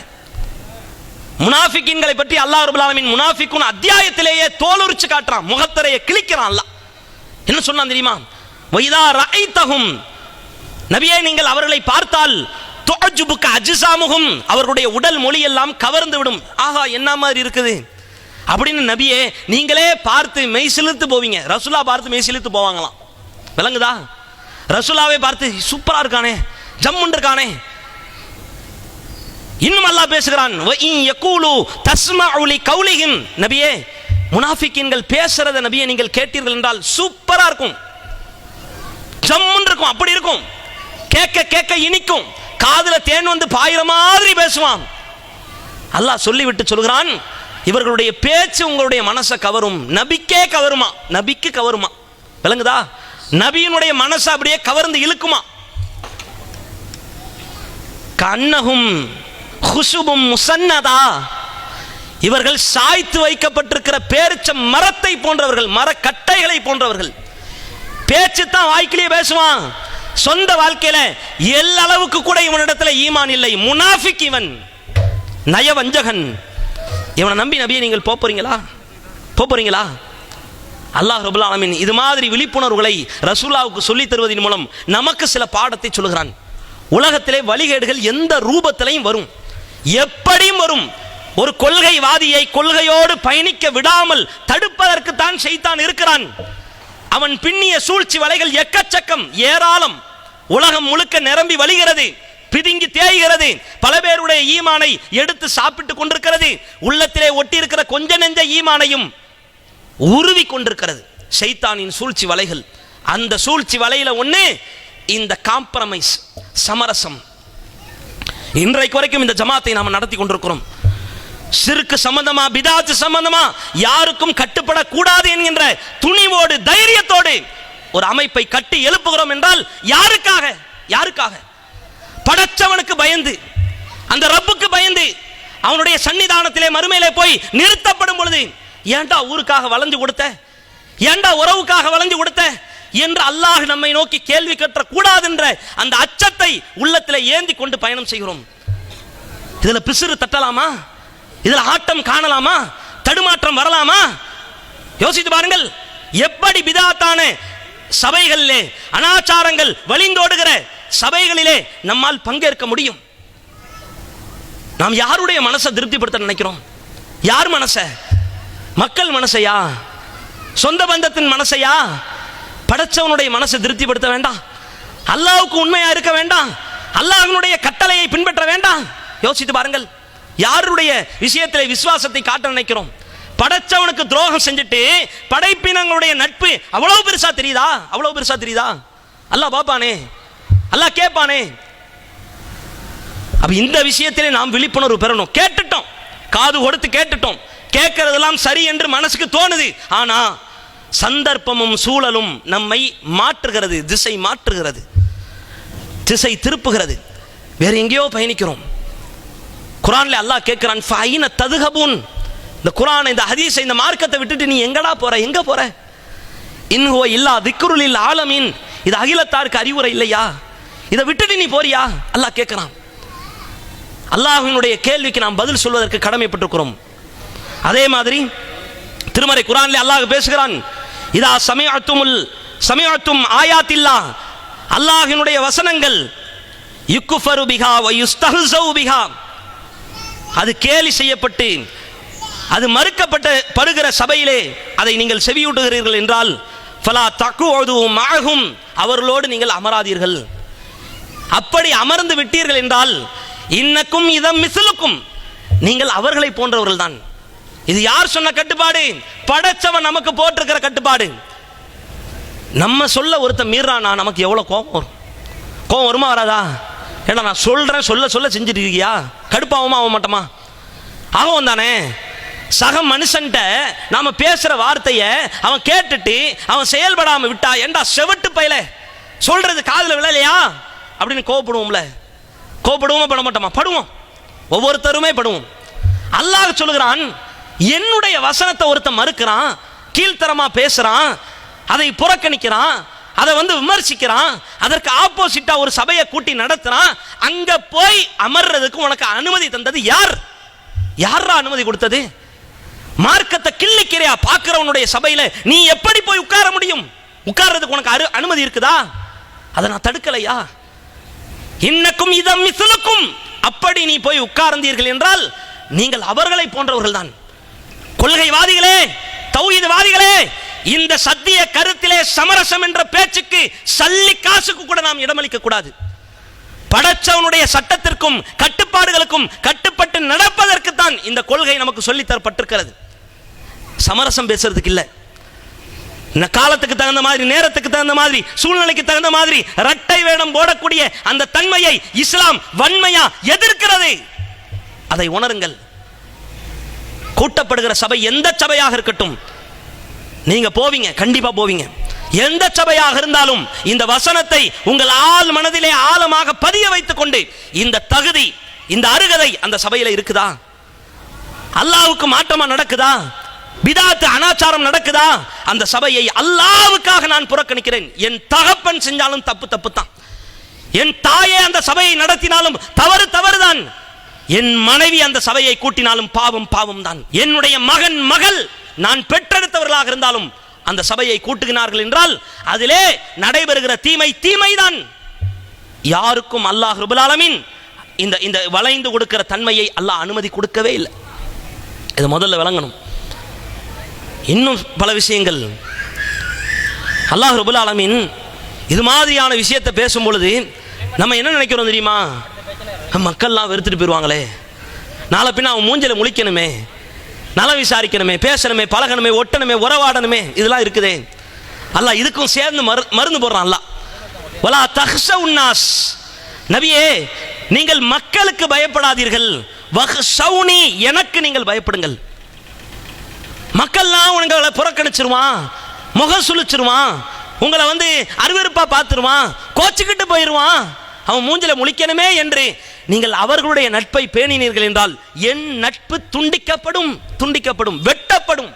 முனாஃபிக்கீன்களை பற்றி அல்லாஹ் ரப்பல் ஆலமீன் முனாஃபிக்குன் அத்தியாயத்திலேயே தோலுரிச்சு காட்டுறான், முகத்தரையை கிழிக்கிறான். அல்லாஹ் என்ன சொன்னான் தெரியுமா? வைதா ரஐதஹும், நபியே நீங்கள் அவர்களை பார்த்தால், துஅஜ்புக அஜ்ஸாமுஹும், அவர்களுடைய உடல் மொழி எல்லாம் கவர்ந்து விடும். ஆஹா என்ன மாதிரி இருக்குது அப்படின்னு நபியே நீங்களே பார்த்து மெய் சிலிர்த்து போவீங்க. ரசூலா பார்த்து மெய் சிலிர்த்து போவாங்களாம். விளங்குதா? ரசூலாவே பார்த்து சூப்பரா இருக்கானே, ஜம்முன் இருக்கானே. இன்னும் அல்லாஹ் பேசுகிறான், வ இன் யகூலு தஸ்மஉ லிகௌலிஹிம், நபியே முனாஃபிக்கீன்கள் பேசுறத நபியே நீங்கள் கேட்டீர்கள் என்றால் சூப்பரா இருக்கும், ஜம்முன் இருக்கும், அப்படி இருக்கும், கேட்க கேட்க இனிக்கும், காதுல தேன் வந்து பாயிர மாதிரி பேசுவான். அல்லாஹ் சொல்லிவிட்டு சொல்கிறான், இவர்களுடைய பேச்சு உங்களுடைய மனசை கவரும், நபிக்கே கவருமா, நபிக்கு கவருமா. விளங்குதா? நபியினுடைய மனசை அப்படியே கவர்ந்து இழுக்குமா. கன்னஹும் குசுபும் முசன்னதா, இவர்கள் சாய்த்து வைக்கப்பட்டிருக்கிற பேரிச்ச மரத்தை போன்றவர்கள், மரக்கட்டைகளை போன்றவர்கள். பேச்சு தான் வாய்க்கிலேயே பேசுவான், சொந்த வாழ்க்கையில எல்லளவுக்கு கூட இவனிடத்தில் ஈமான் இல்லை. முனாஃபிக் இவன், நயவஞ்சகன். இவனை நம்பி நபியை நீங்கள் போறீங்களா? போறீங்களா? அல்லாஹ் ரப்பல் ஆலமீன் இது மாதிரி விழிப்புணர்வுகளை ரசூலுல்லாஹ்வுக்கு சொல்லி தருவதன் மூலம் நமக்கு சில பாடத்தை சொல்கிறான். உலகத்திலே வழிகேடுகள் எந்த ரூபத்திலையும் வரும், எப்படியும் வரும். ஒரு கொள்கைவாதியை கொள்கையோடு பயணிக்க விடாமல் தடுப்பதற்கு தான் ஷைத்தான் இருக்கிறான். அவன் பின்னிய சூழ்ச்சி வலைகள் எக்கச்சக்கம், ஏராளம். உலகம் முழுக்க நிரம்பி வழிகிறது, பிதுங்கி தேய்கிறது. பல பேருடைய ஈமானை எடுத்து சாப்பிட்டு கொண்டிருக்கிறது. உள்ளத்திலே ஒட்டி இருக்கிற கொஞ்ச நெஞ்ச ஈமானையும் உருவி கொண்டிருக்கிறது ஷைத்தானின் சூழ்ச்சி வலைகள். அந்த சூழ்ச்சி வலையில ஒண்ணு இந்த காம்ப்ரமைஸ், சமரசம். இன்றைக்கு வரைக்கும் இந்த ஜமாத்தை நாம் நடத்தி கொண்டிருக்கிறோம். சிறுக்கு சம்பந்தமா, பிதாத்து சம்பந்தமா யாருக்கும் கட்டுப்படக்கூடாது என்கின்ற துணிவோடு தைரியத்தோடு ஒரு அமைப்பை கட்டி எழுப்புகிறோம் என்றால் யாருக்காக? யாருக்காக? படைச்சவனுக்கு பயந்து, அந்த ரப்புக்கு பயந்து, அவனுடைய சன்னிதானத்திலே மறுமையிலே போய் நிறுத்தப்படும் பொழுது, ஏண்டா ஊருக்காக வளைஞ்சு கொடுத்த, ஏண்டா உறவுக்காக வளைஞ்சு கொடுத்த என்று அல்லாஹ் நம்மை நோக்கி கேள்வி கேட்க கூடாது என்ற அந்த அச்சத்தை உள்ளத்திலே ஏந்தி கொண்டு பயணம் செய்கிறோம். இதுல பிசிறு தட்டலாமா? இதுல ஆட்டம் காணலாமா? தடுமாற்றம் வரலாமா? யோசித்து பாருங்கள். எப்படி பிதாத்தான சபைகளிலே, அனாச்சாரங்கள் வழிந்தோடுகிற சபைகளிலே நம்மால் பங்கேற்க முடியும்? நாம் யாருடைய மனசை திருப்திப்படுத்த நினைக்கிறோம்? யார் மனச? மக்கள் மனசையா? சொந்த பந்தத்தின் மனசையா? படைச்சவனுடைய மனசை திருப்திப்படுத்த வேண்டாம்? அல்லாஹ்வுக்கு உண்மையா இருக்க வேண்டாம்? அல்லாஹ்வுடைய கட்டளையை பின்பற்ற வேண்டாம்? யோசித்து பாருங்கள். யாருடைய விஷயத்திலே விசுவாசத்தை காட்ட நினைக்கிறோம்? படைச்சவனுக்கு துரோகம் செஞ்சுட்டு படைப்பினங்களுடைய நட்பு அவ்வளவு பெருசா தெரியுதா? அவ்வளவு பெருசா தெரியுதா? அல்லாஹ் பாப்பானே, அல்லாஹ் கேட்பானே. அப்ப இந்த விஷயத்திலே நாம் விழிப்புணர்வு பெறணும். கேட்டுட்டோம், காது கொடுத்து கேட்டுட்டோம், கேட்கறதெல்லாம் சரி என்று மனசுக்கு தோணுது. ஆனா சந்தர்ப்பமும் சூழலும் நம்மை மாற்றுகிறது, திசை மாற்றுகிறது, திசை திருப்புகிறது. வேற எங்கேயோ பயணிக்கிறோம். குர்ஆன்ல அல்லாஹ் கேட்கிறான், ஃபைன ததுஹபூன். இந்த குர்ஆனை, இந்த ஹதீஸை, இந்த மார்க்கத்தை விட்டுட்டு நீ எங்கடா போற? எங்க போற? இன்ஹுவ இல்லா திக்ருல் லில் ஆலமீன். இது அகிலத்தாருக்கு அறிவுரை இல்லையா? இதை விட்டுட்டு நீ போறியா? அல்லாஹ் கேட்கிறான். அல்லாஹ்வினுடைய கேள்விக்கு நாம் பதில் சொல்வதற்கு கடமைப்பட்டிருக்கிறோம். அதே மாதிரி திருமறை குர்ஆனிலே அல்லாஹ் பேசுகிறான், இதா சமிஅத்தும் ஆயாத்தில்லாஹ், அல்லாஹ்வினுடைய வசனங்கள் யுக்ஃபரு பிஹா வ யுஸ்தஹ்ஸவு பிஹா, அது கேலி செய்யப்பட்டு அது மறுக்கப்படுகிற சபையிலே அதை நீங்கள் செவியூட்டுகிறீர்கள் என்றால் ஃபலா தக்உது மஅஹும், அவர்களோடு நீங்கள் அமராதீர்கள். அப்படி அமர்ந்து விட்டீர்கள் என்றால் இன்னக்கும் இதம் மிஸ்லுக்கும், நீங்கள் அவர்களை போன்றவர்கள் தான். இது யார் சொன்ன கட்டுப்பாடு? படைச்சவன் நமக்கு போட்டிருக்கிற கட்டுப்பாடு. நம்ம சொல்ல ஒருத்த மீறானா நமக்கு எவ்வளவு கோபம் வரும்? கோபம் வருமா வராதா? ஏன்னா நான் சொல்றேன், சொல்ல சொல்ல செஞ்சுட்டு இருக்கியா? கடுப்பாகுமா ஆக மாட்டோமா? ஆகும் தானே. சக மனுஷன்ட்ட நாம பேசுற வார்த்தைய அவன் கேட்டுட்டு அவன் செயல்படாம விட்டா, ஏண்டா செவட்டு பையல சொல்றது காதுல விழலையா அப்படின்னு கோபப்படுவோம்ல. கோபப்படுவோமா பட மாட்டோமா? படுவோம், ஒவ்வொருத்தருமே படுவோம். அல்லாஹ் சொல்லுகிறான், என்னுடைய வசனத்தை ஒருத்தன் மறுக்கிறான், கீழ்த்தரமா பேசுறான், அதை புறக்கணிக்கிறான், அதை விமர்சிக்கிறான், அதற்கு ஆப்போசிட்டா ஒரு சபையை கூட்டி நடத்துறான், அங்க போய் அமர்றதுக்கு உனக்கு அனுமதி தந்தது யார்? யாரா அனுமதி கொடுத்தது? மார்க்கத்தை கிள்ளிக்கிறியா பார்க்கிறவனுடைய சபையில நீ எப்படி போய் உட்கார முடியும்? உட்கார்றதுக்கு உனக்கு அனுமதி இருக்குதா? அதை நான் தடுக்கலையா? இன்னக்கும் இதம் மிஸ்லுக்கும், அப்படி நீ போய் உட்கார்ந்தீர்கள் என்றால் நீங்கள் அவர்களை போன்றவர்கள் தான். கொள்கைவாதிகளே, தௌஹீத்வாதிகளே, இந்த சத்திய கருத்திலே சமரசம் என்ற பேச்சுக்கு சல்லி காசுக்கு கூட நாம் இடமளிக்க கூடாது. படைச்சவனுடைய சட்டத்திற்கும் கட்டுப்பாடுகளுக்கும் கட்டுப்பட்டு நடப்பதற்கு தான் இந்த கொள்கை நமக்கு சொல்லி தரப்பட்டிருக்கிறது. சமரசம் பேசுறதுக்கு இல்லை. இந்த காலத்துக்கு தகுந்த மாதிரி, நேரத்துக்கு தகுந்த மாதிரி, சூழ்நிலைக்கு தகுந்த மாதிரி இரட்டை வேடம் போடக்கூடிய அந்த தன்மையை இஸ்லாம் வன்மையா எதிர்க்கிறது. அதை உணருங்கள். கூட்டப்படுகிற சபை எந்த சபையாக இருக்கட்டும், நீங்க போவீங்க, கண்டிப்பா போவீங்க. எந்த சபையாக இருந்தாலும் இந்த வசனத்தை உங்கள் ஆள் மனதிலே ஆழமாக பதிய வைத்துக் கொண்டு, இந்த தகுதி, இந்த அருகதை அந்த சபையில இருக்குதா? அல்லாஹ்வுக்கு மாற்றமா நடக்குதா? பிதாத் அனாச்சாரம் நடக்குதா? அந்த சபையை அல்லாஹ்வுக்காக நான் புறக்கணிக்கிறேன். என் தகப்பன் செஞ்சாலும் தப்பு தான். என் தாயே அந்த சபையை நடத்தினாலும் தவறுதான். என் மனைவி அந்த சபையை கூட்டினாலும் பாவம் தான். என்னுடைய மகன் மகள் நான் பெற்றெடுத்தவர்களாக இருந்தாலும் அந்த சபையை கூட்டுகிறார்கள் என்றால் அதிலே நடைபெறுகிற தீமைதான். யாருக்கும் அல்லாஹ் ரப்பல் ஆலமீன் இந்த வளைந்து கொடுக்கிற தன்மையை அல்லாஹ் அனுமதி கொடுக்கவே இல்லை. இது முதல்ல விளங்கணும். இன்னும் பல விஷயங்கள் அல்லாஹ் ரப்பல் ஆலமீன் இது மாதிரியான விஷயத்தை பேசும் பொழுது நம்ம என்ன நினைக்கிறோம் தெரியுமா? மக்கள்லாம் வெறுத்துட்டு போயிடுவாங்களே, நாளை பின்ன அவன் மூஞ்சில முழிக்கணுமே, நலம் விசாரிக்கணுமே, பேசணுமே, பழகணுமே, ஒட்டணுமே, உறவாடணுமே, இதெல்லாம் இருக்குதே. அல்லாஹ் இதுக்கும் சேர்ந்து மருந்து போடுறான். அல்லாஹ் வலா தஹ்ஷவுன் நாஸ், நபியே நீங்கள் மக்களுக்கு பயப்படாதீர்கள், வஹ்ஷவுனி, எனக்கு நீங்கள் பயப்படுங்கள். மக்கள்லாம் உங்களை புறக்கணிச்சிருவான், முகம் சுழிச்சிருவான், உங்களை அருவருப்பா பார்த்துருவான், கோச்சுக்கிட்டு போயிடுவான், அவன் மூஞ்சில முழிக்கணுமே என்று நீங்கள் அவர்களுடைய நட்பை பேணினீர்கள் என்றால் என் நட்பு துண்டிக்கப்படும், வெட்டப்படும்.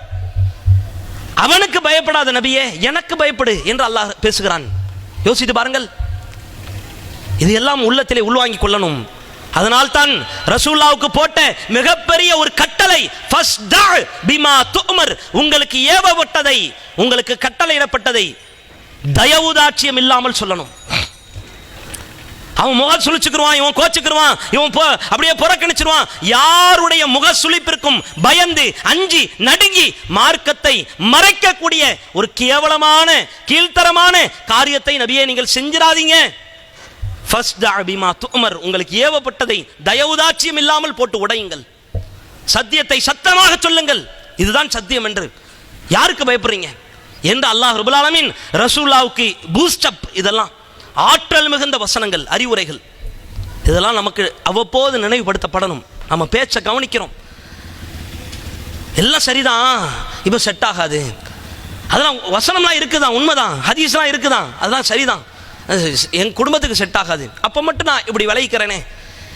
அவனுக்கு பயப்படாத நபியே, எனக்கு பயப்படு என்று அல்லாஹ் பேசுகிறான். யோசித்து பாருங்கள். இது எல்லாம் உள்ளத்திலே உள்வாங்கிக் கொள்ளணும். அதனால் தான் ரசூலுல்லாஹ்வுக்கு போட்ட மிகப்பெரிய ஒரு கட்டளை, ஃபஸ்தா பிமா துமர், உங்களுக்கு ஏவப்பட்டதை, உங்களுக்கு கட்டளையிடப்பட்டதை தயவுதாட்சியம் இல்லாமல் சொல்லணும். அவன் முக சுழிச்சுக்குருவான், இவன் கோச்சுக்குருவான், இவன் அப்படியே புறக்கணிச்சிருவான். யாருடைய முக சுழிப்பிற்கும் பயந்து அஞ்சி நடுங்கி மார்க்கத்தை மறைக்கக்கூடிய ஒரு கேவலமான கீழ்த்தரமான காரியத்தை நபியே நீங்கள் செஞ்சிராதீங்க. ஃபஸ்தா பிமா துமர், உங்களுக்கு ஏவப்பட்டதை தயவுதாட்சியம் இல்லாமல் போட்டு உடையுங்கள். சத்தியத்தை சத்தமாக சொல்லுங்கள், இதுதான் சத்தியம் என்று. யாருக்கு பயப்படுறீங்க என்று அல்லாஹ் ரப்பல் ஆலமீன் ரசூலுல்லாஹ்வுக்கு பூஸ்ட் அப், இதெல்லாம் ஆற்றல் மிகுந்த வசனங்கள், அறிவுரைகள், இதெல்லாம் நமக்கு அவ்வப்போது நினைவுபடுத்தப்படணும். நம்ம பேச்சை கவனிக்கிறோம், எல்லாம் சரிதான், இப்போ செட் ஆகாது, அதெல்லாம் வசனம்லாம் இருக்குதான், உண்மைதான், ஹதீஸ்லாம் இருக்குதான், அதெல்லாம் சரிதான், என் குடும்பத்துக்கு செட் ஆகாது, அப்போ மட்டும் நான் இப்படி விளைவிக்கிறேனே,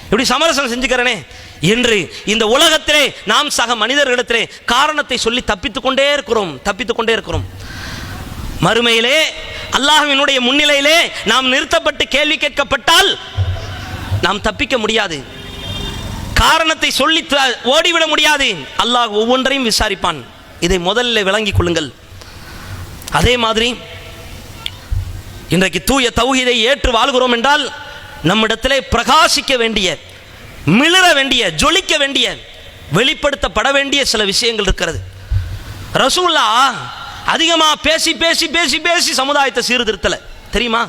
இப்படி சமரசம் செஞ்சுக்கிறேனே என்று இந்த உலகத்திலே நாம் சக மனிதர்களிடத்திலே காரணத்தை சொல்லி தப்பித்துக் கொண்டே இருக்கிறோம். மறுமையிலே அல்லாஹ்வினுடைய முன்னிலையிலே நாம் நிறுத்தப்பட்டு கேள்வி கேட்கப்பட்டால் நாம் தப்பிக்க முடியாது. காரணத்தை சொல்லி ஓடிவிட முடியாது. அல்லாஹ் ஒவ்வொன்றையும் விசாரிப்பான். இதை முதலில் விளங்கிக் கொள்ளுங்கள். அதே மாதிரி இன்றைக்கு தூய தௌஹீதை ஏற்று வாழ்கிறோம் என்றால் நம்மிடத்திலே பிரகாசிக்க வேண்டிய, மிளிர வேண்டிய, ஜொலிக்க வேண்டிய, வெளிப்படுத்தப்பட வேண்டிய சில விஷயங்கள் இருக்கிறது. ரசூலுல்லாஹ் அதிகமாக பேசி பேசி பேசி பேசி சமுதாயத்தை சீர்திருத்தல தெரியுமா?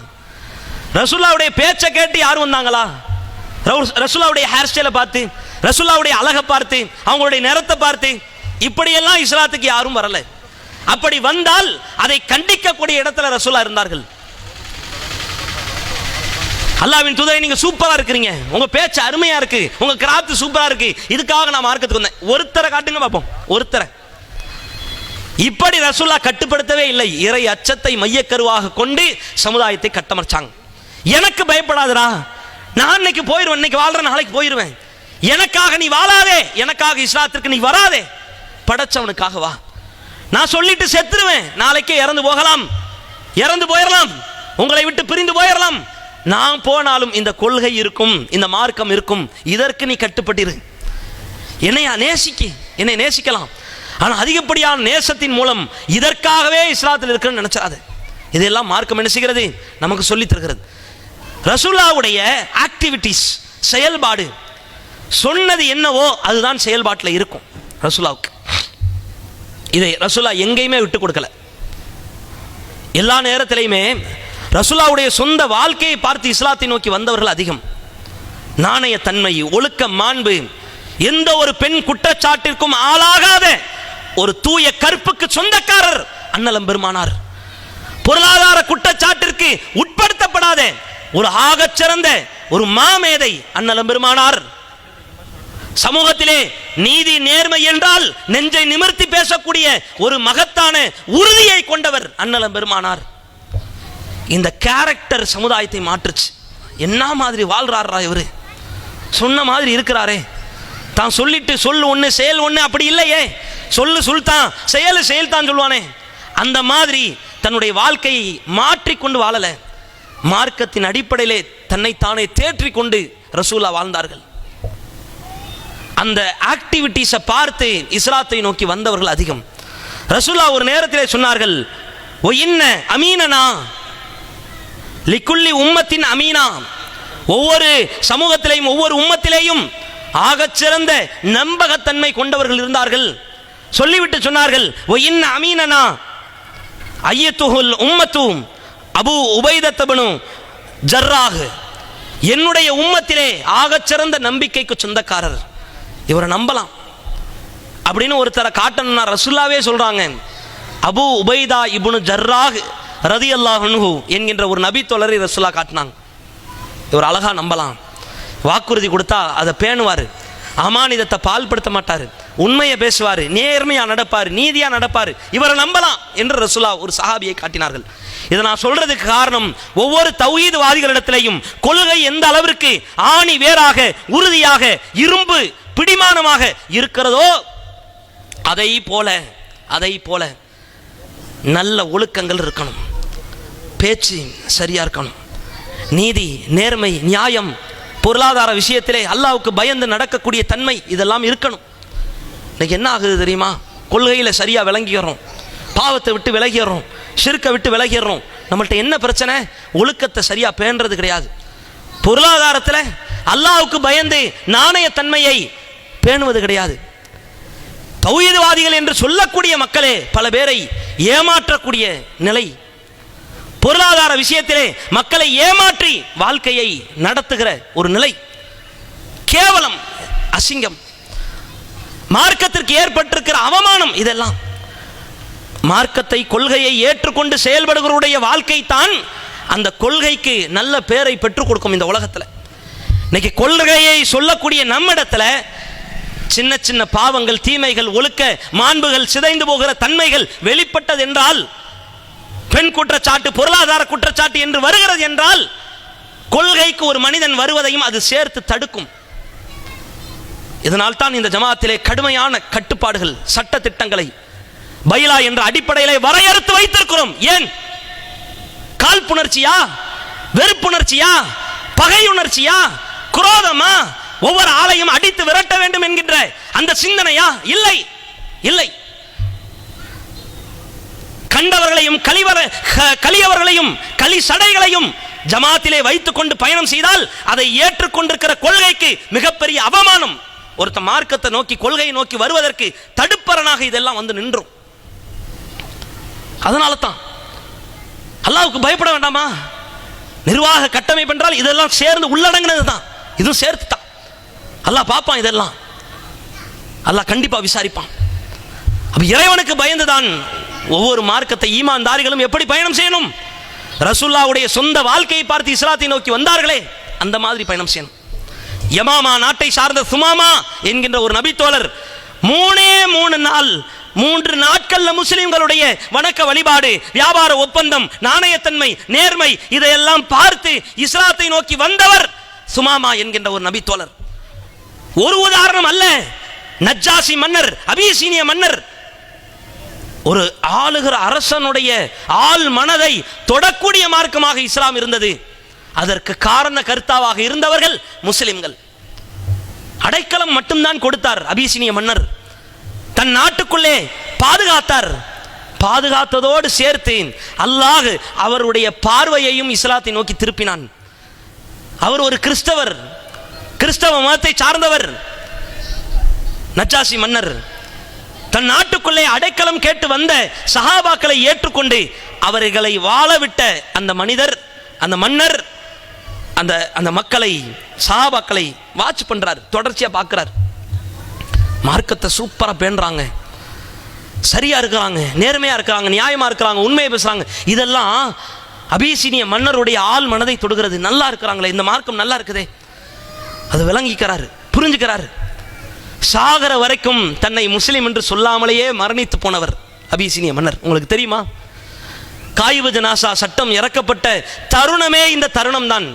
ரசூலுல்லாஹ்வுடைய பேச்சை கேட்டு யாரும் வந்தாங்களா? ரசூலுல்லாஹ்வுடைய ஹேர் ஸ்டைலை பார்த்து, ரசூலுல்லாஹ்வுடைய அழகை பார்த்து, அவங்களுடைய நிறத்தை பார்த்து இப்படியெல்லாம் இஸ்லாத்துக்கு யாரும் வரல. அப்படி வந்தால் அதை கண்டிக்கக்கூடிய இடத்துல ரசூலுல்லாஹ் இருந்தார்கள். அல்லாஹ்வின் தூதரை நீங்க சூப்பரா இருக்கிறீங்க, உங்க பேச்சு அருமையா இருக்கு, உங்க கிராஃப்ட் சூப்பரா இருக்கு, இதுக்காக நான் மார்க்கத்துக்கு வந்தேன், ஒருத்தரை காட்டுங்க பார்ப்போம், ஒருத்தரை. இப்படி ரசூலுல்லாஹ் கட்டுப்படுத்தவே இல்லை. இறை அச்சத்தை மையக்கருவாக கொண்டு சமுதாயத்தை கட்டமைச்சாங்க. எனக்கு பயப்படாதடா, நான் இன்னைக்கு போயிடுவேன், இன்னைக்கு வாழ்றேன், நாளைக்கு போயிடுவேன், எனக்காக நீ வாழாதே, எனக்காக இஸ்லாத்திற்கு நீ வராதே, படைச்சவனுக்காக வா. நான் சொல்லிட்டு செத்துருவேன், நாளைக்கே இறந்து போயிடலாம், உங்களை விட்டு பிரிந்து போயிடலாம். நான் போனாலும் இந்த கொள்கை இருக்கும், இந்த மார்க்கம் இருக்கும், இதற்கு நீ கட்டுப்பட்டிரு. என்னை நேசிக்கலாம், ஆனால் அதிகப்படியான நேசத்தின் மூலம் இதற்காகவே இஸ்லாத்தில் இருக்குன்னு நினைச்சாது. இதெல்லாம் மார்க்கம் என்ன செய்கிறது, நமக்கு சொல்லித் தருகிறது. ரசூலுல்லாஹ்வுடைய ஆக்டிவிட்டீஸ், செயல்பாடு, சொன்னது என்னவோ அதுதான் செயல்பாட்டில் இருக்கும் ரசூலுல்லாஹ்வுக்கு. இதை ரசூலுல்லாஹ் எங்கேயுமே விட்டு கொடுக்கல. எல்லா நேரத்திலையுமே ரசூலுல்லாஹ்வுடைய சொந்த வாழ்க்கையை பார்த்து இஸ்லாத்தை நோக்கி வந்தவர்கள் அதிகம். நாணயத்தன்மை, ஒழுக்க, மாண்பு, எந்த ஒரு பெண் குற்றச்சாட்டிற்கும் ஆளாகாத ஒரு தூய கற்புக்கு சொந்தக்காரர் அண்ணலம் பெருமானார். பொருளாதார குற்றச்சாட்டிற்கு உட்படுத்தப்படாத ஒரு ஆகச்சிறந்த ஒரு மாமேதை அண்ணலம் பெருமானார். சமூகத்திலே நீதி நேர்மை என்றால் நெஞ்சை நிமிர்த்தி பேசக்கூடிய ஒரு மகத்தான உறுதியை கொண்டவர் அண்ணலம் பெருமானார். இந்த கேரக்டர் சமுதாயத்தை மாற்றுச்சு. என்ன மாதிரி வாழ்றாரா இவரு, சொன்ன மாதிரி இருக்கிறாரே, தான் சொல்லிட்டு சொல் ஒன்று செயல் ஒன்று அப்படி இல்லையே, சொல்லு சுல்தான், செயல் தான் சொல்லுவானே, அந்த மாதிரி தன்னுடைய வாழ்க்கையை மாற்றிக்கொண்டு வாழல. மார்க்கத்தின் அடிப்படையிலே தன்னைத்தானே தேற்றிக்கொண்டு ரசூலுல்லாஹ் வாழ்ந்தார்கள். அந்த ஆக்டிவிட்டீஸை பார்த்து இஸ்லாத்தை நோக்கி வந்தவர்கள் அதிகம். ரசூலுல்லாஹ் ஒரு நேரத்திலே சொன்னார்கள், ஓ இன்ன அமீனனா லிக்குல்லி உம்மத்தின் அமீனா, ஒவ்வொரு சமூகத்திலேயும் ஒவ்வொரு உம்மத்திலேயும் ஆகச்சிறந்த நம்பகத்தன்மை கொண்டவர்கள் இருந்தார்கள். சொல்லிவிட்டு சொன்னார்கள், ஓ இன்ன அமீனனா ஐயத்துல் உம்மத்தும் அபு உபைதத்தபனு ஜர்ராஹ், என்னுடைய உம்மத்திலே ஆகச்சிறந்த நம்பிக்கைக்கு சொந்தக்காரர், இவரை நம்பலாம் அப்படின்னு ஒருத்தரை காட்டணும்னா ரசூலுல்லாஹ்வே சொல்றாங்க, அபு உபைதா இப்னு ஜர்ராஹ் ரலியல்லாஹு அன்ஹு என்கின்ற ஒரு நபி தோழரை ரசூலுல்லாஹ் காட்டினாங்க. இவர் அழகா நம்பலாம், வாக்குறுதி கொடுத்தா அதை பேணுவார், அமானிதத்தை பால்படுத்த மாட்டார், உண்மையை பேசுவார், நேர்மையா நடப்பார், நீதியா நடப்பார், இவரை நம்பலாம் என்று ரசூலுல்லாஹ் ஒரு சஹாபியை காட்டினார்கள். இதை நான் சொல்றதுக்கு காரணம், ஒவ்வொரு தௌஹீத்வாதிகளிடத்திலேயும் கொள்கை எந்த அளவிற்கு ஆணி வேறாக உறுதியாக இரும்பு பிடிமானமாக இருக்கிறதோ அதை போல நல்ல ஒழுக்கங்கள் இருக்கணும், பேச்சு சரியா இருக்கணும், நீதி நேர்மை நியாயம், பொருளாதார விஷயத்திலே அல்லாஹ்வுக்கு பயந்து நடக்கக்கூடிய தன்மை, இதெல்லாம் இருக்கணும். இன்னைக்கு என்ன ஆகுது தெரியுமா, கொள்கையில் சரியா விளங்கிடுறோம், பாவத்தை விட்டு விலகிறோம், ஷிர்க்கை விட்டு விலகிறோம். நம்மள்ட்ட என்ன பிரச்சனை, ஒழுக்கத்தை சரியா பேணுறது கிடையாது. பொருளாதாரத்தில் அல்லாஹ்வுக்கு பயந்து நாணயத்தன்மையை பேணுவது கிடையாது. தௌஹீத்வாதிகள் என்று சொல்லக்கூடிய மக்களே பல பேரை ஏமாற்றக்கூடிய நிலை, பொருளாதார விஷயத்திலே மக்களை ஏமாற்றி வாழ்க்கையை நடத்துகிற ஒரு நிலை, கேவலம், அசிங்கம், மார்க்கத்திற்கு ஏற்பட்டிருக்கிற அவமானம், இதெல்லாம் மார்க்கத்தை கொள்கையை ஏற்றுக்கொண்டு செயல்படுகிறவருடைய வாழ்க்கை தான் அந்த கொள்கைக்கு நல்ல பேரை பெற்றுக் கொடுக்கும். இந்த உலகத்தில் இன்னைக்கு கொள்கையை சொல்லக்கூடிய நம்மிடத்துல சின்ன சின்ன பாவங்கள், தீமைகள், ஒழுக்க மாண்புகள், சிதைந்து போகிற தன்மைகள் வெளிப்பட்டது என்றால், பெண் குற்றச்சாட்டு, பொருளாதார குற்றச்சாட்டு என்று வருகிறது என்றால், கொள்கைக்கு ஒரு மனிதன் வருவதையும் அது சேர்த்து தடுக்கும். இதனால் தான் இந்த ஜமாத்திலே கடுமையான கட்டுப்பாடுகள், சட்ட திட்டங்களை பைலா என்ற அடிப்படையிலே வரையறுத்து வைத்திருக்கிறோம். ஏன்? காழ்ப்புணர்ச்சியா, வெறுப்புணர்ச்சியா, பகையுணர்ச்சியா, குரோதமா, ஒவ்வொரு ஆளையும் அடித்து விரட்ட வேண்டும் என்கின்ற அந்த சிந்தனையா? இல்லை இல்லை. கண்டவர்களையும் கலியவர்களையும் களி சடைகளையும் ஜமாத்திலே வைத்துக் கொண்டு பயணம் செய்தால் அதை ஏற்றுக்கொண்டிருக்கிற கொள்கைக்கு மிகப்பெரிய அவமானம். ஒருத்த மார்க்கத்தை நோக்கி, கொள்கையை நோக்கி வருவதற்கு தடுப்பறனாக இதெல்லாம் வந்து நின்றோம். அதனால தான் அல்லாஹ்வுக்கு பயப்பட வேண்டாமா? நிர்வாக கட்டமைப்பு என்றால் இதெல்லாம் சேர்ந்து உள்ளடங்கினது தான், இதுவும் சேர்த்து தான். அல்லாஹ் பார்ப்பான், இதெல்லாம் அல்லாஹ் கண்டிப்பா விசாரிப்பான். அப்ப இறைவனுக்கு பயந்துதான் ஒவ்வொரு மார்க்கத்தை ஈமான்தாரிகளும் எப்படி பயணம் செய்யணும். ரசூலுல்லாஹ்வுடைய சொந்த வாழ்க்கையை பார்த்து இஸ்லாத்தை நோக்கி வந்தார்களே, அந்த மாதிரி பயணம் செய்யணும். யமாமா நாட்டை சார்ந்த சுமாமா என்கின்ற ஒரு நபி தோழர் 3 நாட்கள்ல முஸ்லிம்களுடைய வணக்க வழிபாடு, வியாபார ஒப்பந்தம், நாணயத்தன்மை, நேர்மை, இதையெல்லாம் பார்த்து இஸ்லாத்தை நோக்கி வந்தவர் சுமாமா என்கின்ற ஒரு நபி தோழர். ஒரு உதாரணம் அல்ல. நஜ்ஜாசி மன்னர், அபிசீனிய மன்னர் ஒரு ஆளுகிற அரசனுடைய ஆள் மனதை தொடக்கூடிய மார்க்கமாக இஸ்லாம் இருந்தது. அதற்கு காரண கர்த்தாவாக இருந்தவர்கள் முஸ்லிம்கள். அடைக்கலம் மட்டும்தான் கொடுத்தார் அபிசீனிய மன்னர். தன் நாட்டுக்குள்ளே பாதுகாத்தார். பாதுகாத்ததோடு சேர்த்து அல்லாஹ் அவருடைய பார்வையையும் இஸ்லாத்தை நோக்கி திருப்பினான். அவர் ஒரு கிறிஸ்தவர், கிறிஸ்தவ மதத்தை சார்ந்தவர். நஜ்ஜாசி மன்னர் தன் நாட்டுக்குள்ளே அடைக்கலம் கேட்டு வந்த சஹாபாக்களை ஏற்றுக்கொண்டு அவர்களை வாழவிட்ட அந்த மனிதர், அந்த மன்னர் அந்த மக்களை, சஹாபாக்களை வாட்ச் பண்றார், தொடர்ச்சியா பார்க்கிறார். மார்க்கத்தை சூப்பரா பேணுறாங்க, சரியா இருக்கிறாங்க, நேர்மையா இருக்கிறாங்க, நியாயமா இருக்கிறாங்க, உண்மையை பேசுறாங்க. இதெல்லாம் அபிசீனிய மன்னருடைய ஆள் மனதை தொடுகிறது. நல்லா இருக்கிறாங்களே, இந்த மார்க்கம் நல்லா இருக்குதே, அது விளங்கிக்கிறாரு, புரிஞ்சுக்கிறாரு. சாகர வரைக்கும் தன்னை முஸ்லிம் என்று சொல்லாமலேயே மரணித்து போனவர் அபிசீனிய மன்னர். உங்களுக்கு தெரியுமா, காயிபு ஜனாசா சட்டம் இறக்கப்பட்ட தருணமே இந்த தருணம் தான்.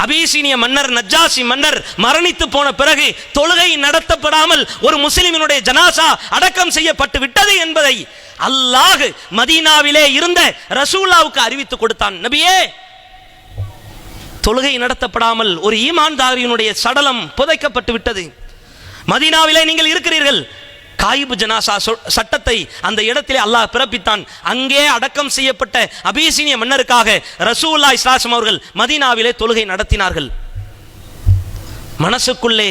அபிசீனிய மன்னர், நஜ்ஜாசி மன்னர் மரணித்து போன பிறகு தொழுகை நடத்தப்படாமல் ஒரு முஸ்லிமினுடைய ஜனாசா அடக்கம் செய்யப்பட்டு விட்டது என்பதை அல்லாஹ் மதீனாவிலே இருந்த ரசூலுல்லாஹ்வுக்கு அறிவித்து கொடுத்தான். நபியே, தொழுகை நடத்தப்படாமல் ஒரு ஈமான்தாரியினுடைய சடலம் புதைக்கப்பட்டு விட்டது, மதீனாவிலே நீங்கள் இருக்கிறீர்கள். காயிபு ஜனாசா சட்டத்தை அந்த இடத்திலே அல்லாஹ் பிறப்பித்தான். அங்கே அடக்கம் செய்யப்பட்ட அபிசீனிய மன்னருக்காக ரசூலுல்லாஹி ஸல்லல்லாஹு அலைஹி வஸல்லம் அவர்கள் மதீனாவிலே தொழுகை நடத்தினார்கள். மனசுக்குள்ளே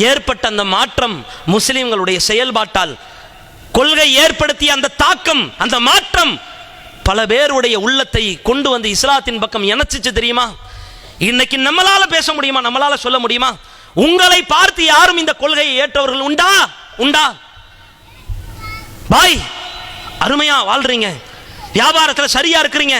ஏற்பட்ட அந்த மாற்றம் முஸ்லிம்களுடைய செயல்பாட்டால், கொள்கை ஏற்படுத்திய அந்த தாக்கம், அந்த மாற்றம் பல பேருடைய உள்ளத்தை கொண்டு வந்து இஸ்லாத்தின் பக்கம் இணைச்சிச்சு. தெரியுமா, இன்னைக்கு நம்மளால பேச முடியுமா, நம்மளால சொல்ல முடியுமா, உங்களை பார்த்து யாரும் இந்த கொள்கையை ஏற்றவர்கள் உண்டா? உண்டா? பாய், அருமையா வாழ்றீங்க, வியாபாரத்தில் சரியா இருக்கிறீங்க,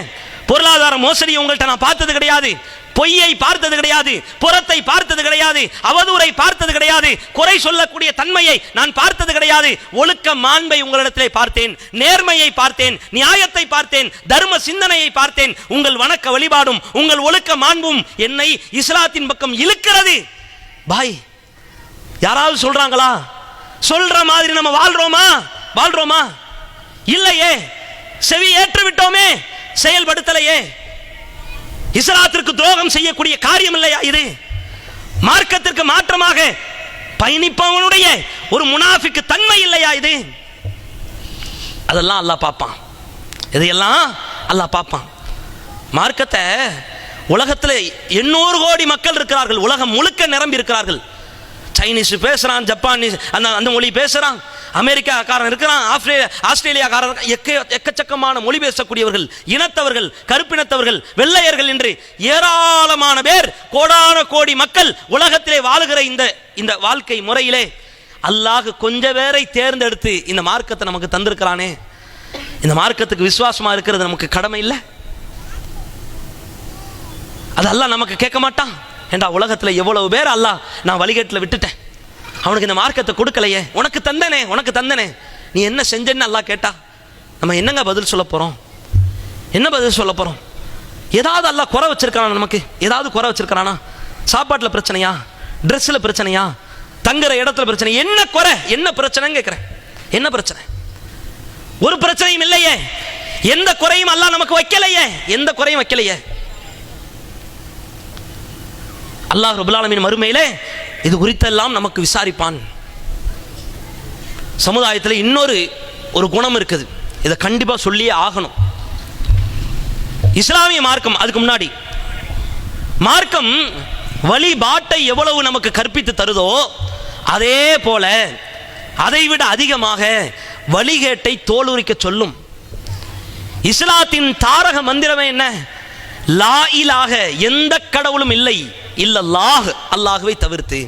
பொருளாதார மோசடி உங்கள்கிட்ட நான் பார்த்தது கிடையாது, பொய்யை பார்த்தது கிடையாது, புறத்தை பார்த்தது கிடையாது, அவதூறை பார்த்தது கிடையாது, குறை சொல்லக்கூடிய தன்மையை நான் பார்த்தது கிடையாது. ஒழுக்க மாண்பை உங்களிடத்திலே பார்த்தேன், நேர்மையை பார்த்தேன், நியாயத்தை பார்த்தேன், தர்ம சிந்தனையை பார்த்தேன். உங்கள் வணக்க வழிபாடும் உங்கள் ஒழுக்க மாண்பும் என்னை இஸ்லாத்தின் பக்கம் இழுக்கிறது. பாய், யாராவது சொல்றாங்களா? சொல்ற மாதிரி நம்ம வாழ்றோமா? இல்லையே. செவி ஏற்று விட்டோமே, செயல்படுத்தலையே. இஸ்லாத்திற்கு துரோகம் செய்யக்கூடிய காரியம் இல்லையா இது? மார்க்கத்திற்கு மாற்றமாக பயணிப்பவனுடைய ஒரு முனாஃபிக் தன்மை இல்லையா இது? அதெல்லாம் அல்லாஹ் பார்ப்பான், இதையெல்லாம் அல்லாஹ் பார்ப்பான். மார்க்கத்தை உலகத்தில் 800 கோடி மக்கள் இருக்கிறார்கள், உலகம் முழுக்க நிரம்பி இருக்கிறார்கள். சைனீஸ் பேசுறான், ஜப்பானீஸ் அந்த மொழி பேசுறான், அமெரிக்காக்காரன் இருக்கிறான், ஆஸ்திரேலியாக்காரன், எக்கச்சக்கமான மொழி பேசக்கூடியவர்கள், இனத்தவர்கள், கருப்பினத்தவர்கள், வெள்ளையர்கள் என்று ஏராளமான பேர், கோடான கோடி மக்கள் உலகத்திலே வாழுகிற இந்த வாழ்க்கை முறையிலே அல்லாஹ் கொஞ்ச பேரை தேர்ந்தெடுத்து இந்த மார்க்கத்தை நமக்கு தந்திருக்கிறானே. இந்த மார்க்கத்துக்கு விசுவாசமா இருக்கிறது நமக்கு கடமை இல்லை? அது அல்லாஹ் நமக்கு கேட்க மாட்டான்? ஏண்டா, உலகத்தில் எவ்வளவு பேர் அல்லாஹ் நான் வழிகேட்டில் விட்டுட்டேன், அவனுக்கு இந்த மார்க்கத்தை கொடுக்கலையே, உனக்கு தந்தனே, நீ என்ன செஞ்சேன்னு அல்லாஹ் கேட்டா நம்ம என்னங்க பதில் சொல்ல போறோம்? என்ன பதில் சொல்ல போறோம்? ஏதாவது அல்லாஹ் குறை வச்சிருக்கானா? நமக்கு ஏதாவது குறை வச்சிருக்கானா? சாப்பாட்டில் பிரச்சனையா? ட்ரெஸ்ஸில் பிரச்சனையா? தங்குற இடத்துல பிரச்சனை? என்ன குறை, என்ன பிரச்சனைன்னு கேட்கிறேன். என்ன பிரச்சனை? ஒரு பிரச்சனையும் இல்லையே. எந்த குறையும் அல்லாஹ் நமக்கு வைக்கலையே, எந்த குறையும் வைக்கலையே. அல்லாஹ் ரப்பல் ஆலமீன் மறுமையிலே இது குறித்தெல்லாம் நமக்கு விசாரிப்பான். சமுதாயத்தில் இன்னொரு குணம் இருக்குது, இதை கண்டிப்பா சொல்லியே ஆகணும். இஸ்லாமிய மார்க்கம், அதுக்கு முன்னாடி மார்க்கம் வழிபாட்டை எவ்வளவு நமக்கு கற்பித்து தருதோ அதே போல அதைவிட அதிகமாக வழிகேட்டை தோலுரிக்க சொல்லும். இஸ்லாத்தின் தாரக மந்திரமே என்ன? லா இலாஹ, எந்த கடவுளும் இல்லை, இல்லல்லாஹ், அல்லாஹ்வை தவிர்த்து,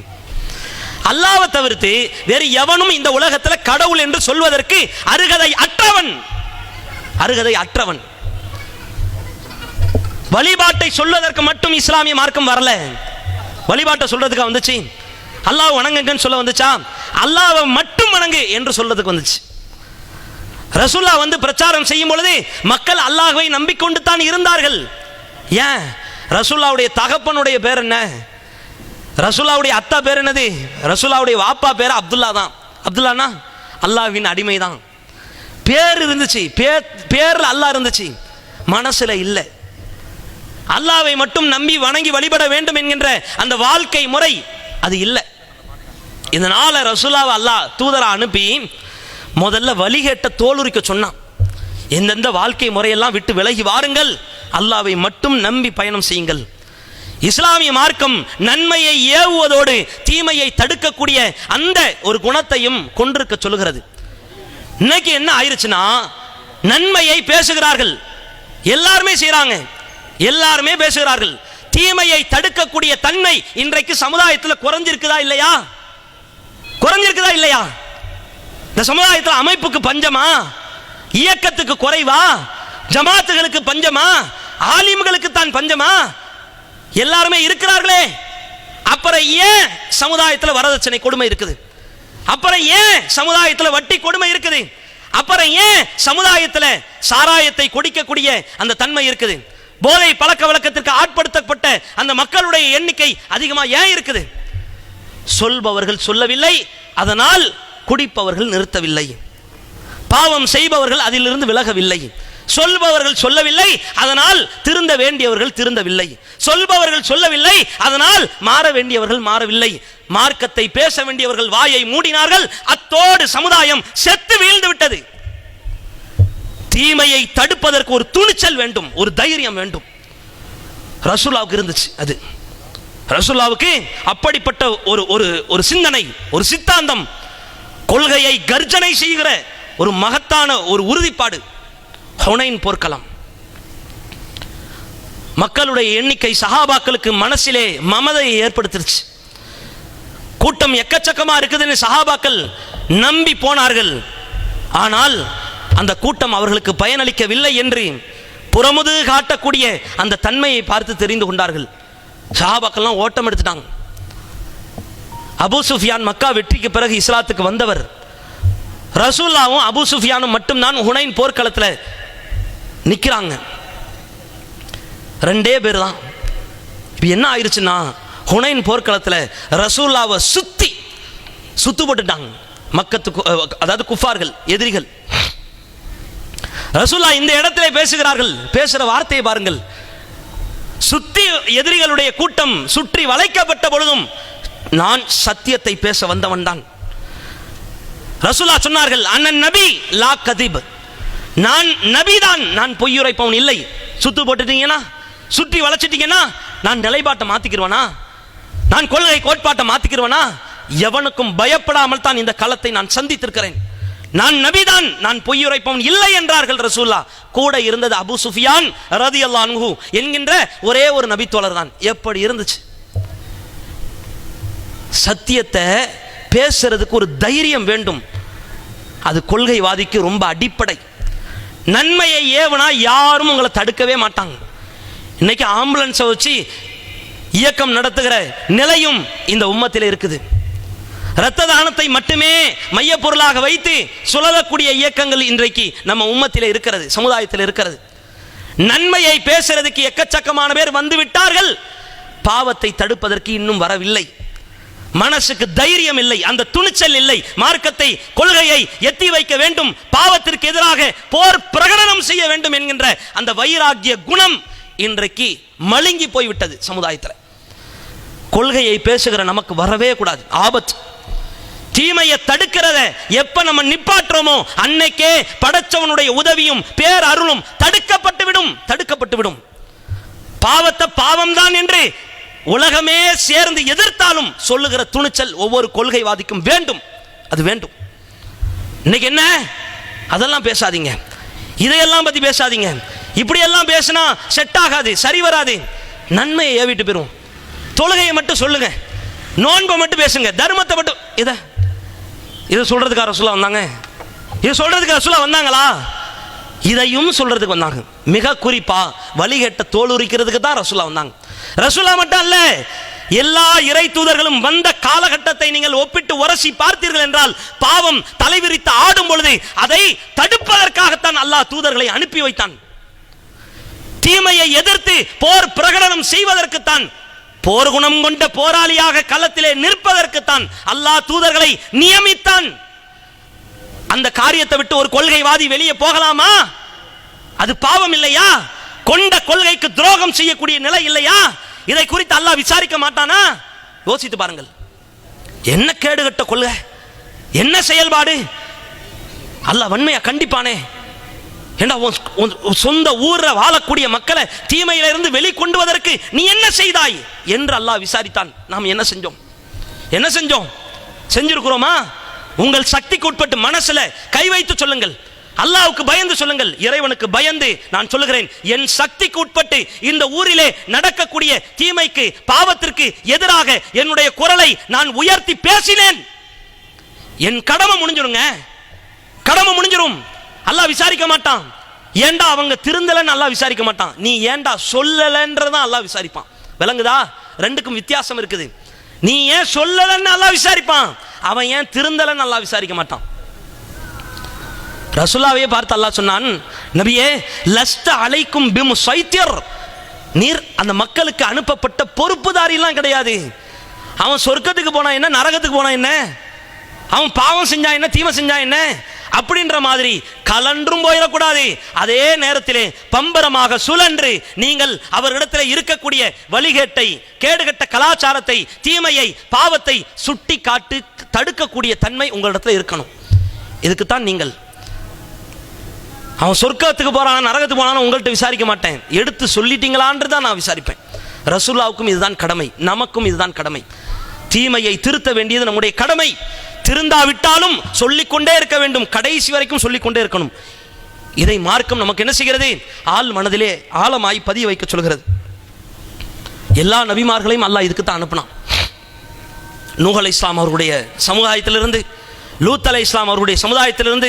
அல்லாஹ்வை தவிர்த்து வேறு எவனும் இந்த உலகத்தில் கடவுள் என்று சொல்வதற்கு அருகதை அற்றவன். வழிபாட்டை சொல்வதற்கு மட்டும் இஸ்லாமிய மார்க்கம் வரல. வழிபாட்டை சொல்றதுக்கு வந்துச்சு? அல்லாஹ் வணங்குங்கன்னு சொல்ல வந்துச்சா? அல்லாஹ்வை மட்டும் வணங்கு என்று சொல்றதுக்கு வந்துச்சு. ரசூலுல்லாஹ் வந்து பிரச்சாரம் செய்யும் பொழுது மக்கள் அல்லாஹ்வை நம்பிக்கொண்டு தான் இருந்தார்கள். ஏன்? ரசூலுல்லாஹ்வுடைய தகப்பனுடைய பேர் என்ன? ரசூலுல்லாஹ்வுடைய அத்தா பேர் என்னது? ரசூலுல்லாஹ்வுடைய வாப்பா பேர் அப்துல்லா தான். அப்துல்லானா அல்லாஹ்வின் அடிமை தான். பேர் இருந்துச்சு, பேர்ல அல்லாஹ் இருந்துச்சு, மனசுல இல்லை. அல்லாஹ்வை மட்டும் நம்பி வணங்கி வழிபட வேண்டும் என்கின்ற அந்த வாழ்க்கை முறை அது இல்லை. இதனால ரசூலுல்லாஹ் அல்லாஹ் தூதரா அனுப்பி முதல்ல வழிகேட்ட தோலுரிக்க சொன்னான். எந்தெந்த வாழ்க்கை முறையெல்லாம் விட்டு விலகி வாருங்கள், அல்லாஹ்வை மட்டும் நம்பி பயணம் செய்யுங்கள். இஸ்லாமிய மார்க்கம் நன்மையை ஏவுவதோடு தீமையை தடுக்கக்கூடிய அந்த ஒரு குணத்தையும் கொண்டிருக்க சொல்லுகிறது. இன்னைக்கு என்ன ஆயிருச்சுன்னா, நன்மையை பேசுகிறார்கள், எல்லாருமே செய்யறாங்க, எல்லாருமே பேசுகிறார்கள். தீமையை தடுக்கக்கூடிய தன்மை இன்றைக்கு சமுதாயத்தில் குறைஞ்சிருக்குதா இல்லையா? குறைஞ்சிருக்குதா இல்லையா? இந்த சமுதாயத்தில் அமைப்புக்கு பஞ்சமா? இயக்கத்துக்கு குறைவா? ஜமாத்துகளுக்கு பஞ்சமா? ஆலிம்களுக்கு தான் பஞ்சமா? எல்லாருமே இருக்கிறார்களே, அப்புறம் ஏன் சமுதாயத்தில் வரதட்சணை கொடுமை இருக்குது? அப்புறம் ஏன் சமுதாயத்தில் வட்டி கொடுமை இருக்குது? அப்புறம் ஏன் சமுதாயத்தில் சாராயத்தை குடிக்கக்கூடிய அந்த தன்மை இருக்குது? போதை பழக்க வழக்கத்திற்கு ஆட்படுத்தப்பட்ட அந்த மக்களுடைய எண்ணிக்கை அதிகமாக ஏன் இருக்குது? சொல்பவர்கள் சொல்லவில்லை, அதனால் குடிப்பவர்கள் நிறுத்தவில்லை. பாவம் செய்பவர்கள் அதிலிருந்து விலகவில்லை. சொல்பவர்கள் சொல்லவில்லை, அதனால் திருந்த வேண்டியவர்கள் திருந்தவில்லை. சொல்பவர்கள் சொல்லவில்லை, அதனால் மாற வேண்டியவர்கள் மாறவில்லை. மார்க்கத்தை பேச வேண்டியவர்கள் வாயை மூடினார்கள், அத்தோடு சமுதாயம் செத்து வீழ்ந்து விட்டது. தீமையை தடுப்பதற்கு ஒரு துணிச்சல் வேண்டும், ஒரு தைரியம் வேண்டும். ரசூலுல்லாஹ்வுக்கு இருந்துச்சு. அது ரசூலுல்லாஹ்வுக்கு அப்படிப்பட்ட ஒரு சிந்தனை, ஒரு சித்தாந்தம், கொள்கையை கர்ஜனை செய்கிற ஒரு மகத்தான ஒரு உறுதிப்பாடு. ஹுனைன் போர்க்களம், மக்களுடைய எண்ணிக்கை சஹாபாக்களுக்கு மனசிலே மமதையை ஏற்படுத்திருச்சு. கூட்டம் எக்கச்சக்கமா இருக்குதுன்னு சஹாபாக்கள் நம்பி போனார்கள். ஆனால் அந்த கூட்டம் அவர்களுக்கு பயனளிக்கவில்லை என்று புறமுது காட்டக்கூடிய அந்த தன்மையை பார்த்து தெரிந்து கொண்டார்கள். சஹாபாக்கள்லாம் ஓட்டம் எடுத்துட்டாங்க. அபூ சுஃபியான் மக்கா வெற்றிக்கு பிறகு இஸ்லாத்துக்கு வந்தவர். ரசூலுல்லாஹ்வும் அபூ சுஃபியானும் மட்டும்தான் ஹுனைன் போர்க்களத்தில் நிற்கிறாங்க. ரெண்டே பேர் தான். இப்போ என்ன ஆயிடுச்சுன்னா, ஹுனைன் போர்க்களத்தில் ரசூலுல்லாஹ்வை சுத்து போட்டுட்டாங்க மக்கத்து, அதாவது குஃபார்கள், எதிரிகள். ரசூலுல்லாஹ் இந்த இடத்திலே பேசுகிறார்கள், பேசுகிற வார்த்தையை பாருங்கள். சுத்தி எதிரிகளுடைய கூட்டம் சுற்றி வளைக்கப்பட்ட பொழுதும் நான் சத்தியத்தை பேச வந்தவன் தான். ரசூலுல்லாஹ் சொன்னார்கள், அண்ணன் நபி லா கதிப், நான் நபிதான், நான் பொய்யுரைப்பவன் இல்லை. சுத்து போட்டுட்டீங்கன்னா, சுற்றி வளைச்சிட்டீங்கன்னா நான் நிலைப்பாட்டை மாத்திக்கிறவனா? நான் கொள்கை கோட்பாட்டை மாத்திக்கிறவனா? எவனுக்கும் பயப்படாமல் தான் இந்த களத்தை நான் சந்தித்திருக்கிறேன். நான் நபிதான், நான் பொய்யுரைப்பவன் இல்லை என்றார்கள் ரசூலுல்லாஹ். கூட இருந்தது அபூ சுஃபியான் ரலியல்லாஹு அன்ஹு என்கின்ற ஒரே ஒரு நபி தோழர் தான். எப்படி இருந்துச்சு? சத்தியத்தை பேசுறதுக்கு ஒரு தைரியம் வேண்டும். அது கொள்கைவாதிக்கு ரொம்ப அடிப்படை. நன்மையை ஏவனா யாரும் உங்களை தடுக்கவே மாட்டாங்க. இன்னைக்கு ஆம்புலன்ஸை வச்சு இயக்கம் நடத்துகிற நிலையும் இந்த உம்மத்தில் இருக்குது. இரத்த தானத்தை மட்டுமே மைய பொருளாக வைத்து சுழலக்கூடிய இயக்கங்கள் இன்றைக்கு நம்ம உம்மத்தில் இருக்கிறது, சமுதாயத்தில் இருக்கிறது. நன்மையை பேசுறதுக்கு எக்கச்சக்கமான பேர் வந்து விட்டார்கள், பாவத்தை தடுப்பதற்கு இன்னும் வரவில்லை. மனசுக்கு தைரியம் இல்லை, அந்த துணிச்சல் இல்லை. மார்க்கத்தை, கொள்கையை எத்தி வைக்க வேண்டும், பாவத்திற்கு எதிராக போர் பிரகடனம் செய்ய வேண்டும் என்கின்ற அந்த வைராகிய குணம் இன்றைக்கு மழுங்கி போய்விட்டது சமுதாயத்தில். கொள்கையை பேசுகிற நமக்கு வரவே கூடாது, ஆபத்து. தீமையை தடுக்கிறத எப்ப நம்ம நிப்பாட்டுறோமோ அன்னைக்கே படைச்சவனுடைய உதவியும் பேர் அருளும் தடுக்கப்பட்டு விடும். பாவத்தை பாவம் தான் என்று உலகமே சேர்ந்து எதிர்த்தாலும் சொல்லுகிற துணிச்சல் ஒவ்வொரு கொள்கைவாதிக்கும் வேண்டும். அது வேண்டும். இன்னைக்கு என்ன, அதெல்லாம் பேசாதீங்க, இதையெல்லாம் பத்தி பேசாதீங்க, இப்படியெல்லாம் பேசினா செட் ஆகாது, சரி வராது. நன்மையை ஏவிட்டு போயிரும். தொழுகையை மட்டும் சொல்லுங்க, நோன்பை மட்டும் பேசுங்க, தர்மத்தை மட்டும். இதை சொல்றதுக்கு ரசூலுல்லாஹ் வந்தாங்க? இது சொல்றதுக்கு ரசூலுல்லாஹ் வந்தாங்களா? இதையும் சொல்றதுக்கு வந்தாங்க. மிக குறிப்பா வழிகேட்ட தோலுரிக்கிறதுக்கு தான் ரசூலுல்லாஹ் வந்தாங்க. ரசூலுல்லாஹ் மட்டும் அல்ல, எல்லா இறை தூதர்களும் வந்த காலகட்டத்தை நீங்கள் ஒப்பிட்டு உரசி பார்த்தீர்கள் என்றால் பாவம் தலைவிரித்து ஆடும் பொழுது அதை தடுப்பதற்காகத்தான் அல்லாஹ் தூதர்களை அனுப்பி வைத்தான். தீமையை எதிர்த்து போர் பிரகடனம் செய்வதற்குத்தான், போர் குணம் கொண்ட போராளியாக களத்திலே நிற்பதற்குத்தான் அல்லாஹ் தூதர்களை நியமித்தான். அந்த காரியத்தை விட்டு ஒரு கொள்கைவாதி வெளியே போகலாமா? அது பாவம் இல்லையா? கொண்ட கொள்கைக்கு துரோகம் செய்யக்கூடிய நிலை இல்லையா? இதை குறித்து அல்லாஹ் விசாரிக்க மாட்டானா? யோசித்து பாருங்கள். என்ன கேடுகட்ட கொள்கை, என்ன செயல்பாடு! அல்லாஹ் வன்மையா கண்டிப்பானே. ஏண்டா சொந்த ஊர்ல வாழக்கூடிய மக்களை தீமையிலிருந்து வெளிக்கொண்டு வருவதற்கு நீ என்ன செய்தாய் என்று அல்லாஹ் விசாரித்தான். நாம் என்ன செஞ்சோம்? என்ன செஞ்சோம்? செஞ்சிருக்கிறோமா? உங்கள் சக்திக்கு உட்பட்டு மனசுல கை வைத்து சொல்லுங்கள். அல்லாஹ்வுக்கு பயந்து சொல்லுங்கள். இறைவனுக்கு பயந்து நான் சொல்லுகிறேன், என் சக்திக்கு உட்பட்டு இந்த ஊரிலே நடக்கக்கூடிய தீமைக்கு பாவத்திற்கு எதிராக என்னுடைய குரலை நான் உயர்த்தி பேசினேன். என் கடமை முடிஞ்சிருங்க, கடமை முடிஞ்சிரும். அல்லாஹ் விசாரிக்க மாட்டான். ஏண்டா அவங்க திருந்தலன்னு அல்லாஹ் விசாரிக்க மாட்டான். நீ ஏண்டா சொல்லலன்றதான் அல்லாஹ் விசாரிப்பான். விளங்குதா? ரெண்டுக்கும் வித்தியாசம் இருக்குது. நீ ஏன் சொல்லலன்னு அல்லாஹ் விசாரிப்பான், அவன் ஏன் திருந்தலன்னு அல்லாஹ் விசாரிக்க மாட்டான். ரசூலுல்லாஹ்வை பார்த்து அல்லாஹ் சொன்னான், நபியே லஸ்த அலைக்கும் பிமுஸைத்திர், நீர் அந்த மக்களுக்கு அனுப்பப்பட்ட பொறுப்புதாரி எல்லாம் கிடையாது. அவன் சொர்க்கத்துக்கு போனா என்ன, நரகத்துக்கு போனா என்ன, அவன் பாவம் செஞ்சா என்ன, தீமை செஞ்சா என்ன அப்படின்ற மாதிரி கலன்றும் போயிடக்கூடாது. அதே நேரத்திலே பம்பரமாக சுழன்று நீங்கள் அவரிடத்தில் இருக்கக்கூடிய வழிகேட்டை, கேடுகட்ட கலாச்சாரத்தை, தீமையை, பாவத்தை சுட்டி காட்டு தடுக்கக்கூடிய தன்மை உங்களிடத்தில் இருக்கணும். இதுக்குத்தான் நீங்கள் அவன் சொர்க்கத்துக்கு போறான் நரகத்துக்கு போனான்னு உங்கள்கிட்ட விசாரிக்க மாட்டேன், எடுத்து சொல்லிட்டீங்களான்னு தான் நான் விசாரிப்பேன். ரசூலுல்லாஹ்வுக்கும் இதுதான் கடமை, நமக்கும் இதுதான் கடமை. தீமையை திருத்த வேண்டியது நம்முடைய கடமை. திருந்தாவிட்டாலும் சொல்லிக்கொண்டே இருக்க வேண்டும், கடைசி வரைக்கும் சொல்லிக்கொண்டே இருக்கணும். இதை மார்க்கம் நமக்கு என்ன செய்கிறது? ஆள் மனதிலே ஆழமாய் பதிய வைக்க சொல்கிறது. எல்லா நபிமார்களையும் அல்லாஹ் இதுக்கு தான் அனுப்பினான். நூஹ் அலைஹிஸ்ஸலாம் அவர்களுடைய சமுதாயத்திலிருந்து, லூத் அலைஹிஸ்ஸலாம் அவருடைய சமுதாயத்திலிருந்து,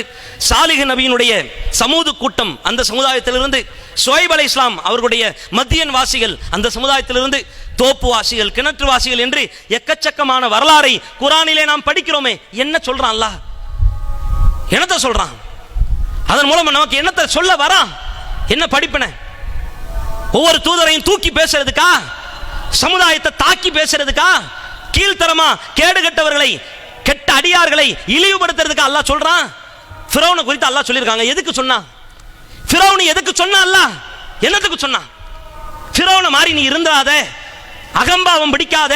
சாலிஹ் நபியினுடைய சமூது கூட்டம் அந்த சமுதாயத்திலிருந்து, ஷுவைப் அலைஹிஸ்ஸலாம் அவர்களுடைய மத்தியன் வாசிகள் அந்த சமுதாயத்திலிருந்து, தோப்பு வாசிகள், கிணற்று வாசிகள் என்று எக்கச்சக்கமான வரலாறை குர்ஆனிலே நாம் படிக்கிறோமே. என்ன சொல்றான் அல்லாஹ்? என்னத்தை சொல்றான்? அதன் மூலம் நமக்கு என்னத்தை சொல்ல வரான்? என்ன படிப்பின? ஒவ்வொரு தூதரையும் தூக்கி பேசுறதுக்கா? சமுதாயத்தை தாக்கி பேசுறதுக்கா? கீழ்த்தரமா கேடுகட்டவர்களை, கெட்ட அடியார்களை இழிவுபடுத்துறதுக்கு அல்லாஹ் சொல்றான். ஃபிரௌனை குறித்து அல்லாஹ் சொல்லியிருக்காங்க. எதுக்கு சொன்னா? ஃபிரௌன் எதுக்கு சொன்னா? அல்லாஹ் என்னத்துக்கு சொன்னா? ஃபிரௌனை மாதிரி நீ இருந்தாத, அகம்பாவம் பிடிக்காத,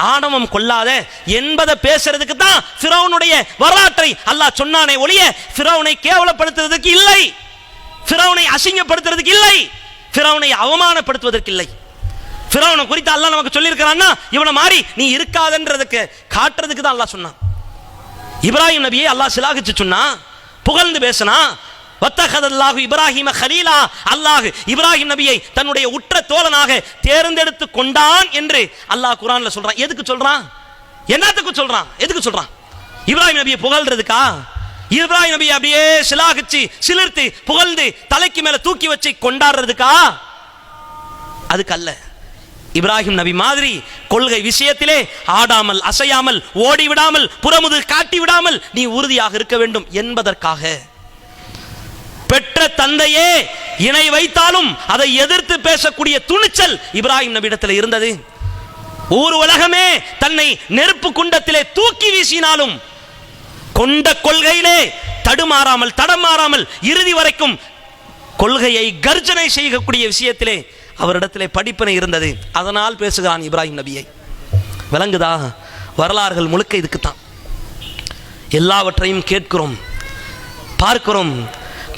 ஆணவம் கொள்ளாத என்பதை பேசுறதுக்கு தான் ஃபிரௌனுடைய வரலாற்றை அல்லாஹ் சொன்னானே ஒழிய ஃபிரௌனை கேவலப்படுத்துறதுக்கு இல்லை, ஃபிரௌனை அசிங்கப்படுத்துறதுக்கு இல்லை, ஃபிரௌனை அவமானப்படுத்துவதற்கு இல்லை. ஃபிரௌனை குறித்து அல்லாஹ் நமக்கு சொல்லியிருக்கிறான்னா இவனை மாதிரி நீ இருக்காதன்றதுக்கு காட்டுறதுக்கு தான் அல்லாஹ் சொன்னான். இப்ராஹிம் நபியை அல்லாஹ் சிலாகிச்சு சொன்னா, புகழ்ந்து பேசினா. வத்தகதல்லாஹு இப்ராஹிம கலீலா, அல்லாஹ் இப்ராஹிம் நபியை தன்னுடைய உற்ற தோழனாக தேர்ந்தெடுத்து கொண்டான் என்று அல்லாஹ் குர்ஆன்ல சொல்றான். எதுக்கு சொல்றான்? என்னத்துக்கு சொல்றான்? எதுக்கு சொல்றான்? இப்ராஹிம் நபியை புகழ்றதுக்கா? இப்ராஹிம் நபியை அப்படியே சிலாகிச்சு சிலிர்த்து புகழ்ந்து தலைக்கு மேல தூக்கி வச்சு கொண்டாடுறதுக்கா? அதுக்கு அல்ல. இப்ராஹிம் நபி மாதிரி கொள்கை விஷயத்திலே ஆடாமல் அசையாமல் ஓடி விடாமல் புறமுது காட்டி விடாமல் நீ உறுதியாக இருக்க வேண்டும் என்பதற்காக. பெற்ற தந்தையே இணை வைத்தாலும் அதை எதிர்த்து பேசக்கூடிய துணிச்சல் இப்ராஹிம் நபியிடத்தில் இருந்தது. ஊர் உலகமே தன்னை நெருப்பு குண்டத்திலே தூக்கி வீசினாலும் கொண்ட கொள்கையிலே தடுமாறாமல் தடமாறாமல் இறுதி வரைக்கும் கொள்கையை கர்ஜனை செய்யக்கூடிய விஷயத்திலே அவரிடத்திலே படிப்பினை இருந்தது. அதனால் பேசுகிறான் இப்ராஹிம் நபியை. விளங்குதா? வரலாறுகள் முழுக்க இதுக்குத்தான். எல்லாவற்றையும் கேட்கிறோம், பார்க்கிறோம்,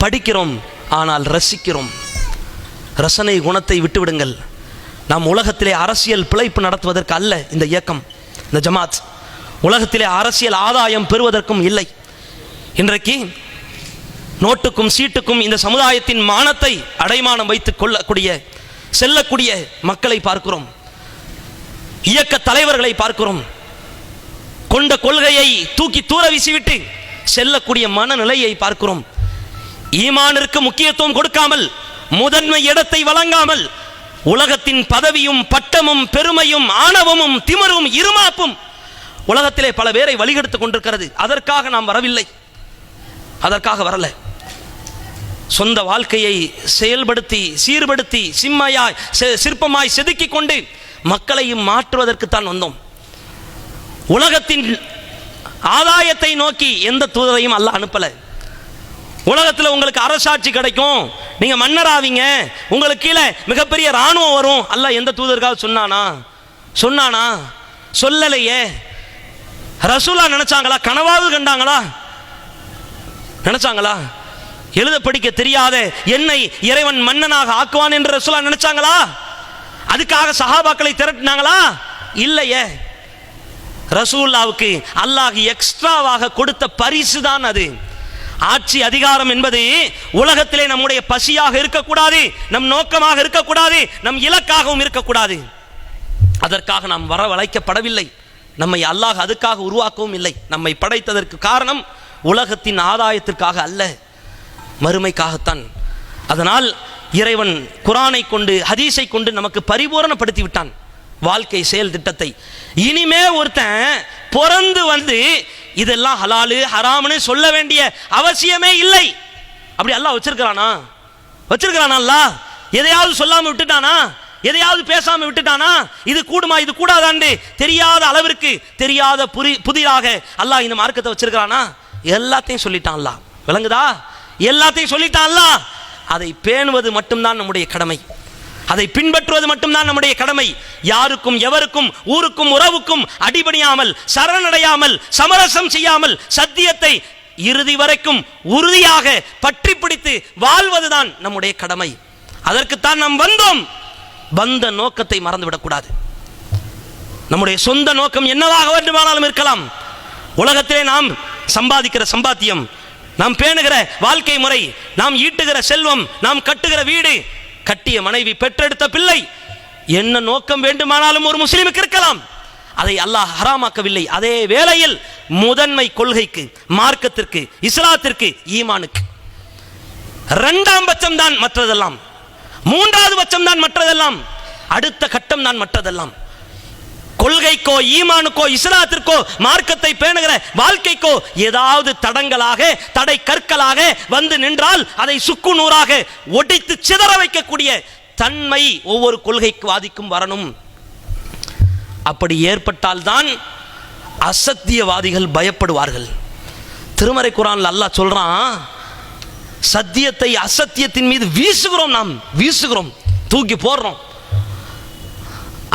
படிக்கிறோம், ஆனால் ரசிக்கிறோம். ரசனை குணத்தை விட்டுவிடுங்கள். நாம் உலகத்திலே அரசியல் பிழைப்பு நடத்துவதற்கு அல்ல இந்த இயக்கம், இந்த ஜமாத். உலகத்திலே அரசியல் ஆதாயம் பெறுவதற்கும் இல்லை. இன்றைக்கு நோட்டுக்கும் சீட்டுக்கும் இந்த சமுதாயத்தின் மானத்தை அடைமானம் வைத்துக் கொள்ளக்கூடிய செல்லக்கூடிய மக்களை பார்க்கிறோம், இயக்க தலைவர்களை பார்க்கிறோம். கொண்ட கொள்கையை தூக்கி தூர வீசிவிட்டு செல்லக்கூடிய மனநிலையை பார்க்கிறோம். ஈமானிற்கு முக்கியத்துவம் கொடுக்காமல், முதன்மை இடத்தை வழங்காமல், உலகத்தின் பதவியும் பட்டமும் பெருமையும் ஆணவமும் திமிரும் இருமாப்பும் உலகத்திலே பல பேரை வழிகெடுத்துக் கொண்டிருக்கிறது. அதற்காக நாம் வரவில்லை, அதற்காக வரல. சொந்த வாழ்க்கையை செயல்படுத்தி சீர்படுத்தி சிற்பமாய் செதுக்கிக் கொண்டு மக்களையும் மாற்றுவதற்குத்தான் வந்தோம். உலகத்தின் ஆதாயத்தை நோக்கி எந்த தூதரையும் அல்லாஹ் அனுப்பல. உலகத்தில் உங்களுக்கு அரசாட்சி கிடைக்கும், நீங்க மன்னராவீங்க, உங்களுக்கு கீழே மிகப்பெரிய ராணுவம் வரும். அல்லாஹ் எந்த தூதருக்காக சொன்னானா? சொல்லலையே. ரசூலா நினைச்சாங்களா? கனவாவது கண்டாங்களா? நினைச்சாங்களா? எழுத படிக்க தெரியாத என்னை இறைவன் மன்னனாக ஆக்குவான் என்று ரசூலா நினைச்சாங்களா? அதுக்காக சஹாபாக்களை திரட்டினாங்களா? இல்லையே. ரசூலுல்லாவுக்கு அல்லாஹ் எக்ஸ்ட்ராவாக கொடுத்த பரிசு தான் அது. ஆட்சி அதிகாரம் என்பது உலகத்திலே நம்முடைய பசியாக இருக்கக்கூடாது, நம் நோக்கமாக இருக்கக்கூடாது, நம் இலக்காகவும் இருக்கக்கூடாது. அதற்காக நாம் வரவழைக்கப்படவில்லை. நம்மை அல்லாஹ் அதுக்காக உருவாக்கவும் இல்லை. நம்மை படைத்ததற்கு காரணம் உலகத்தின் ஆதாயத்திற்காக அல்ல, மறுமைக்காகத்தான். அதனால் இறைவன் குர்ஆனை கொண்டு ஹதீஸை கொண்டு நமக்கு பரிபூரணப்படுத்தி விட்டான் வாழ்க்கை செயல் திட்டத்தை. இனிமே ஒருத்தன் பிறந்து வந்து இதெல்லாம் ஹலாலு ஹராம்னு சொல்ல வேண்டிய அவசியமே இல்லை. அப்படி அல்லாஹ் வச்சிருக்கிறானா? அல்லாஹ் எதையாவது சொல்லாம விட்டுட்டானா? எதையாவது பேசாம விட்டுட்டானா? இது கூடுமா இது கூடாதான்னு தெரியாத அளவிற்கு தெரியாத புதிதாக அல்லாஹ் இந்த மார்க்கத்தை வச்சிருக்கிறானா? எல்லாத்தையும் சொல்லிட்டான் அல்லாஹ். விளங்குதா? எல்லாத்தையும் சொல்லிட்டான் அல்லாஹ். அதை பேணுவது மட்டும்தான் நம்முடைய கடமை, அதை பின்பற்றுவது மட்டும்தான் நம்முடைய கடமை. யாருக்கும் எவருக்கும் ஊருக்கும் உறவுக்கும் அடிபணியாமல், சரணடையாமல், சமரசம் செய்யாமல் சத்தியத்தை இறுதி வரைக்கும் உறுதியாக பற்றி பிடித்து வாழ்வதுதான் நம்முடைய கடமை. அதற்குத்தான் நாம் வந்தோம். வந்த நோக்கத்தை மறந்துவிடக்கூடாது. நம்முடைய சொந்த நோக்கம் என்னவாக வேண்டுமானாலும் இருக்கலாம். உலகத்திலே நாம் சம்பாதிக்கிற சம்பாத்தியம், நாம் பேணுகிற வாழ்க்கை முறை, நாம் ஈட்டுகிற செல்வம், நாம் கட்டுகிற வீடு, கட்டிய மனைவி, பெற்றெடுத்த பிள்ளை, என்ன நோக்கம் வேண்டுமானாலும் ஒரு முஸ்லிமுக்கு இருக்கலாம். அதை அல்லாஹ் ஹராமாக்கவில்லை. அதே வேளையில் முதன்மை கொள்கைக்கு, மார்க்கத்திற்கு, இஸ்லாத்திற்கு, ஈமானுக்கு இரண்டாம் பட்சம் தான் மற்றதெல்லாம், மூன்றாவது பட்சம் தான் மற்றதெல்லாம், அடுத்த கட்டம் தான் மற்றதெல்லாம். கொள்கைக்கோ ஈமானுக்கோ இஸ்லாத்திற்கோ மார்க்கத்தை பேணுகிற வாழ்க்கைக்கோ ஏதாவது தடங்களாக, தடை கற்களாக வந்து நின்றால் அதை சுக்கு நூறாக ஒடித்து சிதற வைக்கக்கூடிய தன்மை ஒவ்வொரு கொள்கைக்கு வாதிக்கும் வரணும். அப்படி ஏற்பட்டால் தான் அசத்தியவாதிகள் பயப்படுவார்கள். திருமறை குர்ஆன்ல அல்லாஹ் சொல்றான், சத்தியத்தை அசத்தியத்தின் மீது வீசுகிறோம், நாம் வீசுகிறோம், தூக்கி போடுறோம்.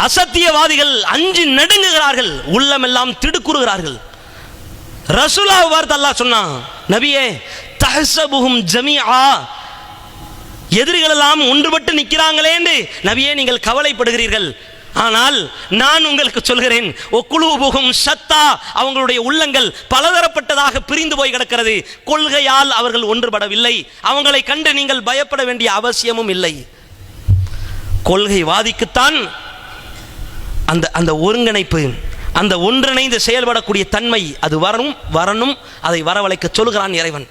அசத்தியவாதிகள் அஞ்சி நடுங்குகிறார்கள், உள்ளமெல்லாம் திடுக்குறுகிறார்கள். ரசூலுல்லாஹ் வார்த்தை அல்லாஹ் சொன்னான், நபியே தஹ்சபுஹும் ஜமீஆ, எதிரிகள் எல்லாம் ஒன்றுபட்டு நிற்கிறாங்களே என்று நபியே நீங்கள் கவலைப்படுகிறீர்கள். ஆனால் நான் உங்களுக்கு சொல்கிறேன், ஒக்குலூபுஹும் ஷத்தா, அவங்களுடைய உள்ளங்கள் பலதரப்பட்டதாக பிரிந்து போய் கிடக்கிறது. கொள்கையால் அவர்கள் ஒன்றுபடவில்லை. அவங்களை கண்டு நீங்கள் பயப்பட வேண்டிய அவசியமும் இல்லை. கொள்கைவாதிக்குத்தான் அந்த ஒருங்கிணைப்பு, அந்த ஒன்றிணைந்து செயல்படக்கூடிய தன்மை அது வரணும். அதை வரவழைக்க சொல்கிறான் இறைவன்.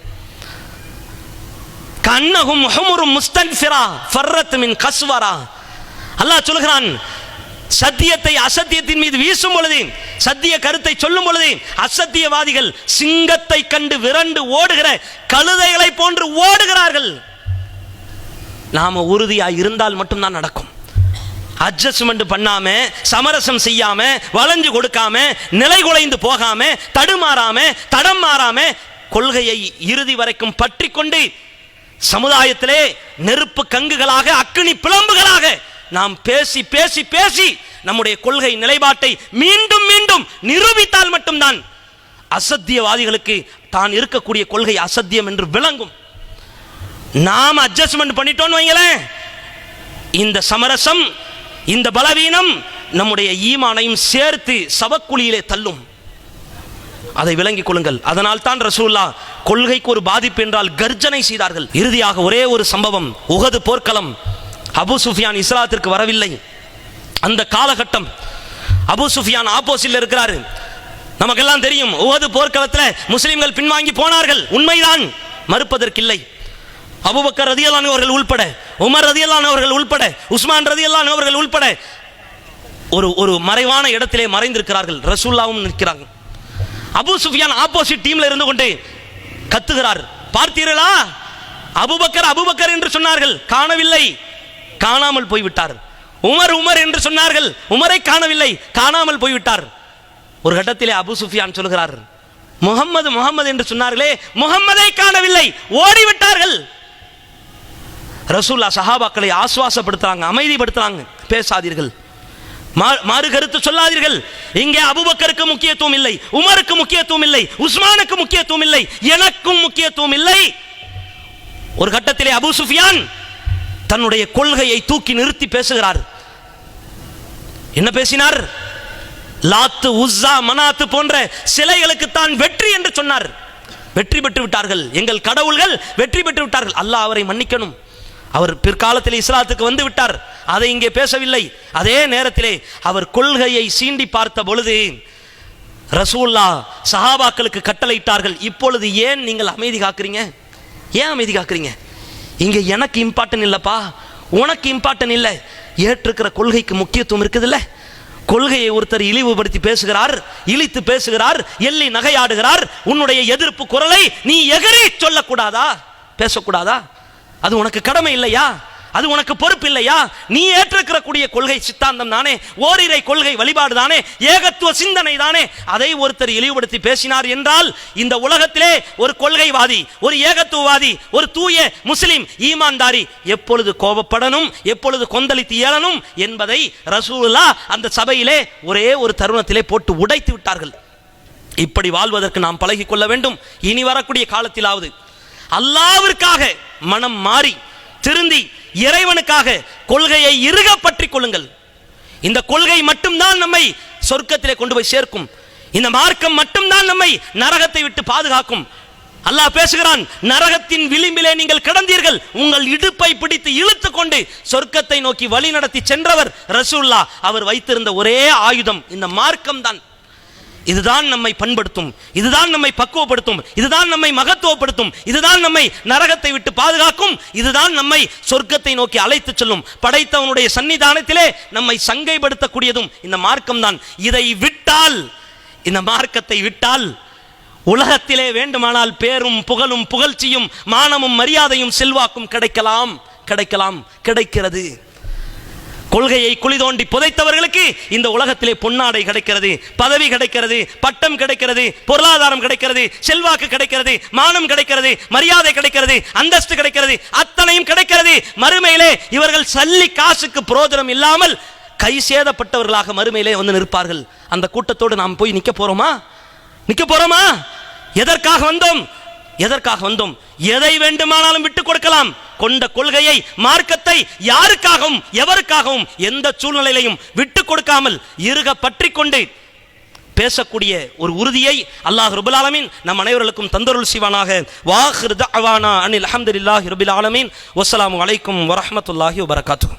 கன்னஹும் ஹுமுரும் முஸ்தன்ஃபிரா ஃபர்ரத் மின் கஸ்வரா. அல்லாஹ் சொல்கிறான், சத்தியத்தை அசத்தியத்தின் மீது வீசும் பொழுது, சத்திய கருத்தை சொல்லும் பொழுது அசத்தியவாதிகள் சிங்கத்தை கண்டு விரண்டு ஓடுகிற கழுதைகளை போன்று ஓடுகிறார்கள். நாம உறுதியாக இருந்தால் மட்டும்தான் நடக்கும். அட்ஜஸ்ட்மெண்ட் பண்ணாம, சமரசம் செய்யாம, வளைஞ்சு கொடுக்காம, நிலை குலைந்து போகாம, தடுமாறாம, தடம் மாறாம, கொள்கையை இறுதி வரைக்கும் பற்றி கொண்டு சமுதாயத்திலே நெருப்பு கங்குகளாக, அக்கினி பிளம்புகளாக நாம் பேசி பேசி பேசி நம்முடைய கொள்கை நிலைப்பாட்டை மீண்டும் மீண்டும் நிரூபித்தால் மட்டும்தான் அசத்தியவாதிகளுக்கு தான் இருக்கக்கூடிய கொள்கை அசத்தியம் என்று விளங்கும். நாம் அட்ஜஸ்ட்மெண்ட் பண்ணிட்டோம்னு வைங்களேன், இந்த சமரசம், இந்த பலவீனம் நம்முடைய ஈமானையும் சேர்த்து சவக்குழியிலே தள்ளும். அதை விளங்கிக் கொள்ளுங்கள். அதனால் தான் ரசூலுல்லாஹ் கொள்கைக்கு ஒரு பாதிப்பு என்றால் கர்ஜனை செய்தார்கள். இறுதியாக ஒரே ஒரு சம்பவம், உஹது போர்க்களம். அபு சுஃபியான் இஸ்லாத்திற்கு வரவில்லை. அந்த காலகட்டம் அபு சுஃபியான் ஆப்போசிட்ல இருக்கிறாரு. நமக்கெல்லாம் தெரியும், உஹது போர்க்களத்தில் முஸ்லிம்கள் பின்வாங்கி போனார்கள், உண்மைதான், மறுப்பதற்கில்லை. அபூபக்கர் ரலியல்லாஹு அன்ஹு அவர்கள் உள்பட, உமர் ரலியல்லாஹு அன்ஹு அவர்கள் உள்பட, உஸ்மான் ரலியல்லாஹு அன்ஹு அவர்கள் உள்பட ஒரு மறைவான இடத்திலே மறைந்திருக்கிறார்கள். ரசூலுல்லாஹ்வும் நிற்கிறாங்க. அபு சுஃபியான் ஆப்போசிட் டீம்ல இருந்து கொண்டு கத்துகிறார், பார்த்தீர்களா அபூபக்கர் அபூபக்கர் என்று சொன்னார்கள், காணவில்லை, காணாமல் போய்விட்டார். உமர் உமர் என்று சொன்னார்கள், உமரை காணவில்லை, காணாமல் போய்விட்டார். ஒரு கட்டத்திலே அபு சுஃபியான் சொல்கிறார், முகம்மது முகம்மது என்று சொன்னார்களே, முகம்மதை காணவில்லை, ஓடிவிட்டார்கள். ரசூலுல்லாஹ் சஹாபாக்களை ஆசுவாசப்படுத்துறாங்க, அமைதிப்படுத்துறாங்க. பேசாதீர்கள், மாறு கருத்து சொல்லாதீர்கள். இங்கே அபூபக்கருக்கு முக்கியத்துவம் இல்லை, உமருக்கு முக்கியத்துவம் இல்லை, உஸ்மானுக்கு முக்கியத்துவம் இல்லை, எனக்கும் முக்கியத்துவம் இல்லை. ஒரு கட்டத்திலே அபூ சுஃபியான் தன்னுடைய கொள்கையை தூக்கி நிறுத்தி பேசுகிறார். என்ன பேசினார்? லாத்து, உஸ்ஸா, மனாத்து போன்ற சிலைகளுக்கு தான் வெற்றி என்று சொன்னார். வெற்றி பெற்று விட்டார்கள், எங்கள் கடவுள்கள் வெற்றி பெற்று விட்டார்கள். அல்லாஹ் அவரை மன்னிக்கணும். அவர் பிற்காலத்தில் இஸ்லாத்துக்கு வந்து விட்டார், அதை இங்கே பேசவில்லை. அதே நேரத்திலே அவர் கொள்கையை சீண்டி பார்த்த பொழுது ரசூலுல்லாஹ் சஹாபாக்களுக்கு கட்டளையிட்டார்கள், இப்பொழுது ஏன் நீங்கள் அமைதி காக்குறீங்க? ஏன் அமைதி காக்குறீங்க? இங்க எனக்கு இம்பார்ட்டன் இல்லப்பா, உனக்கு இம்பார்ட்டன் இல்லை, ஏற்றிருக்கிற கொள்கைக்கு முக்கியத்துவம் இருக்குதுல்ல. கொள்கையை ஒருத்தர் இழிவுபடுத்தி பேசுகிறார், இழித்து பேசுகிறார், எள்ளி நகையாடுகிறார். உன்னுடைய எதிர்ப்பு குரலை நீ எகரி சொல்லக்கூடாதா, பேசக்கூடாதா? அது உனக்கு கடமை இல்லையா? அது உனக்கு பொறுப்பு இல்லையா? நீ ஏற்றிருக்கக்கூடிய கொள்கை சித்தாந்தம் தானே, ஓரிரை கொள்கை வழிபாடு தானே, ஏகத்துவ சிந்தனை தானே. அதை ஒருத்தர் இழிவுபடுத்தி பேசினார் என்றால் இந்த உலகத்திலே ஒரு கொள்கைவாதி, ஒரு ஏகத்துவவாதி, ஒரு தூய முஸ்லிம் ஈமான்தாரி எப்பொழுது கோபப்படணும், எப்பொழுது கொந்தளித்து ஏளனும் என்பதை ரசூலுல்லாஹ் அந்த சபையிலே ஒரே ஒரு தருணத்திலே போட்டு உடைத்து விட்டார்கள். இப்படி வாழ்வதற்கு நாம் பழகிக் கொள்ள வேண்டும். இனி வரக்கூடிய காலத்திலாவது அல்லாஹ்விற்காக மனம் மாறி திருந்தி இறைவனுக்காக கொள்கையை இறுக பற்றிக் கொள்ளுங்கள். இந்த கொள்கை மட்டும்தான் நம்மை சொர்க்கத்திலே கொண்டு போய் சேர்க்கும். இந்த மார்க்கம் மட்டும்தான் நம்மை நரகத்தை விட்டு பாதுகாக்கும். அல்லாஹ் பேசுகிறான், நரகத்தின் விளிம்பிலே நீங்கள் கிடந்தீர்கள், உங்கள் இடுப்பை பிடித்து இழுத்து கொண்டு சொர்க்கத்தை நோக்கி வழி நடத்தி சென்றவர் ரசூலுல்லாஹ். அவர் வைத்திருந்த ஒரே ஆயுதம் இந்த மார்க்கம் தான். இதுதான் நம்மை பண்படுத்தும், இதுதான் நம்மை பக்குவப்படுத்தும், இதுதான் நம்மை மகத்துவப்படுத்தும், இதுதான் நம்மை நரகத்தை விட்டு பாதுகாக்கும், இதுதான் நம்மை சொர்க்கத்தை நோக்கி அழைத்து செல்லும். படைத்தவனுடைய சன்னிதானத்திலே நம்மை சங்கைப்படுத்தக்கூடியதும் இந்த மார்க்கம் தான். இதை விட்டால், இந்த மார்க்கத்தை விட்டால் உலகத்திலே வேண்டுமானால் பேரும் புகழும் புகழ்ச்சியும் மானமும் மரியாதையும் செல்வாக்கும் கிடைக்கலாம், கிடைக்கிறது. கொள்கையை குழி தோண்டி புதைத்தவர்களுக்கு இந்த உலகத்திலே பொன்னாடை கிடைக்கிறது, பதவி கிடைக்கிறது, பட்டம் கிடைக்கிறது, பொருளாதாரம் கிடைக்கிறது, செல்வாக்கு கிடைக்கிறது, மானம் கிடைக்கிறது, மரியாதை கிடைக்கிறது, அந்தஸ்து கிடைக்கிறது, அத்தனையும் கிடைக்கிறது. மறுமையிலே இவர்கள் சல்லி காசுக்கு பிரயோஜனம் இல்லாமல் கை சேதப்பட்டவர்களாக மறுமையிலே வந்து நிற்பார்கள். அந்த கூட்டத்தோடு நாம் போய் நிற்க போறோமா? எதற்காக வந்தோம்? எதை வேண்டுமானாலும் விட்டுக் கொடுக்கலாம். கொண்ட கொள்கையை, மார்க்கத்தை யாருக்காகவும் எவருக்காகவும் எந்த சூழ்நிலையிலையும் விட்டுக் கொடுக்காமல் இறுக பற்றி கொண்டு பேசக்கூடிய ஒரு உறுதியை அல்லாஹ் ரப்பல் ஆலமீன் நம் அனைவர்களுக்கும் தந்தருள் செய்வானாக. வாஹிர் தஅவானா அனில் ஹம்துலில்லாஹி ரப்பில் ஆலமீன். வஸ்ஸலாமு அலைக்கும் வரஹ்மத்துல்லாஹி வபரகாத்துஹு.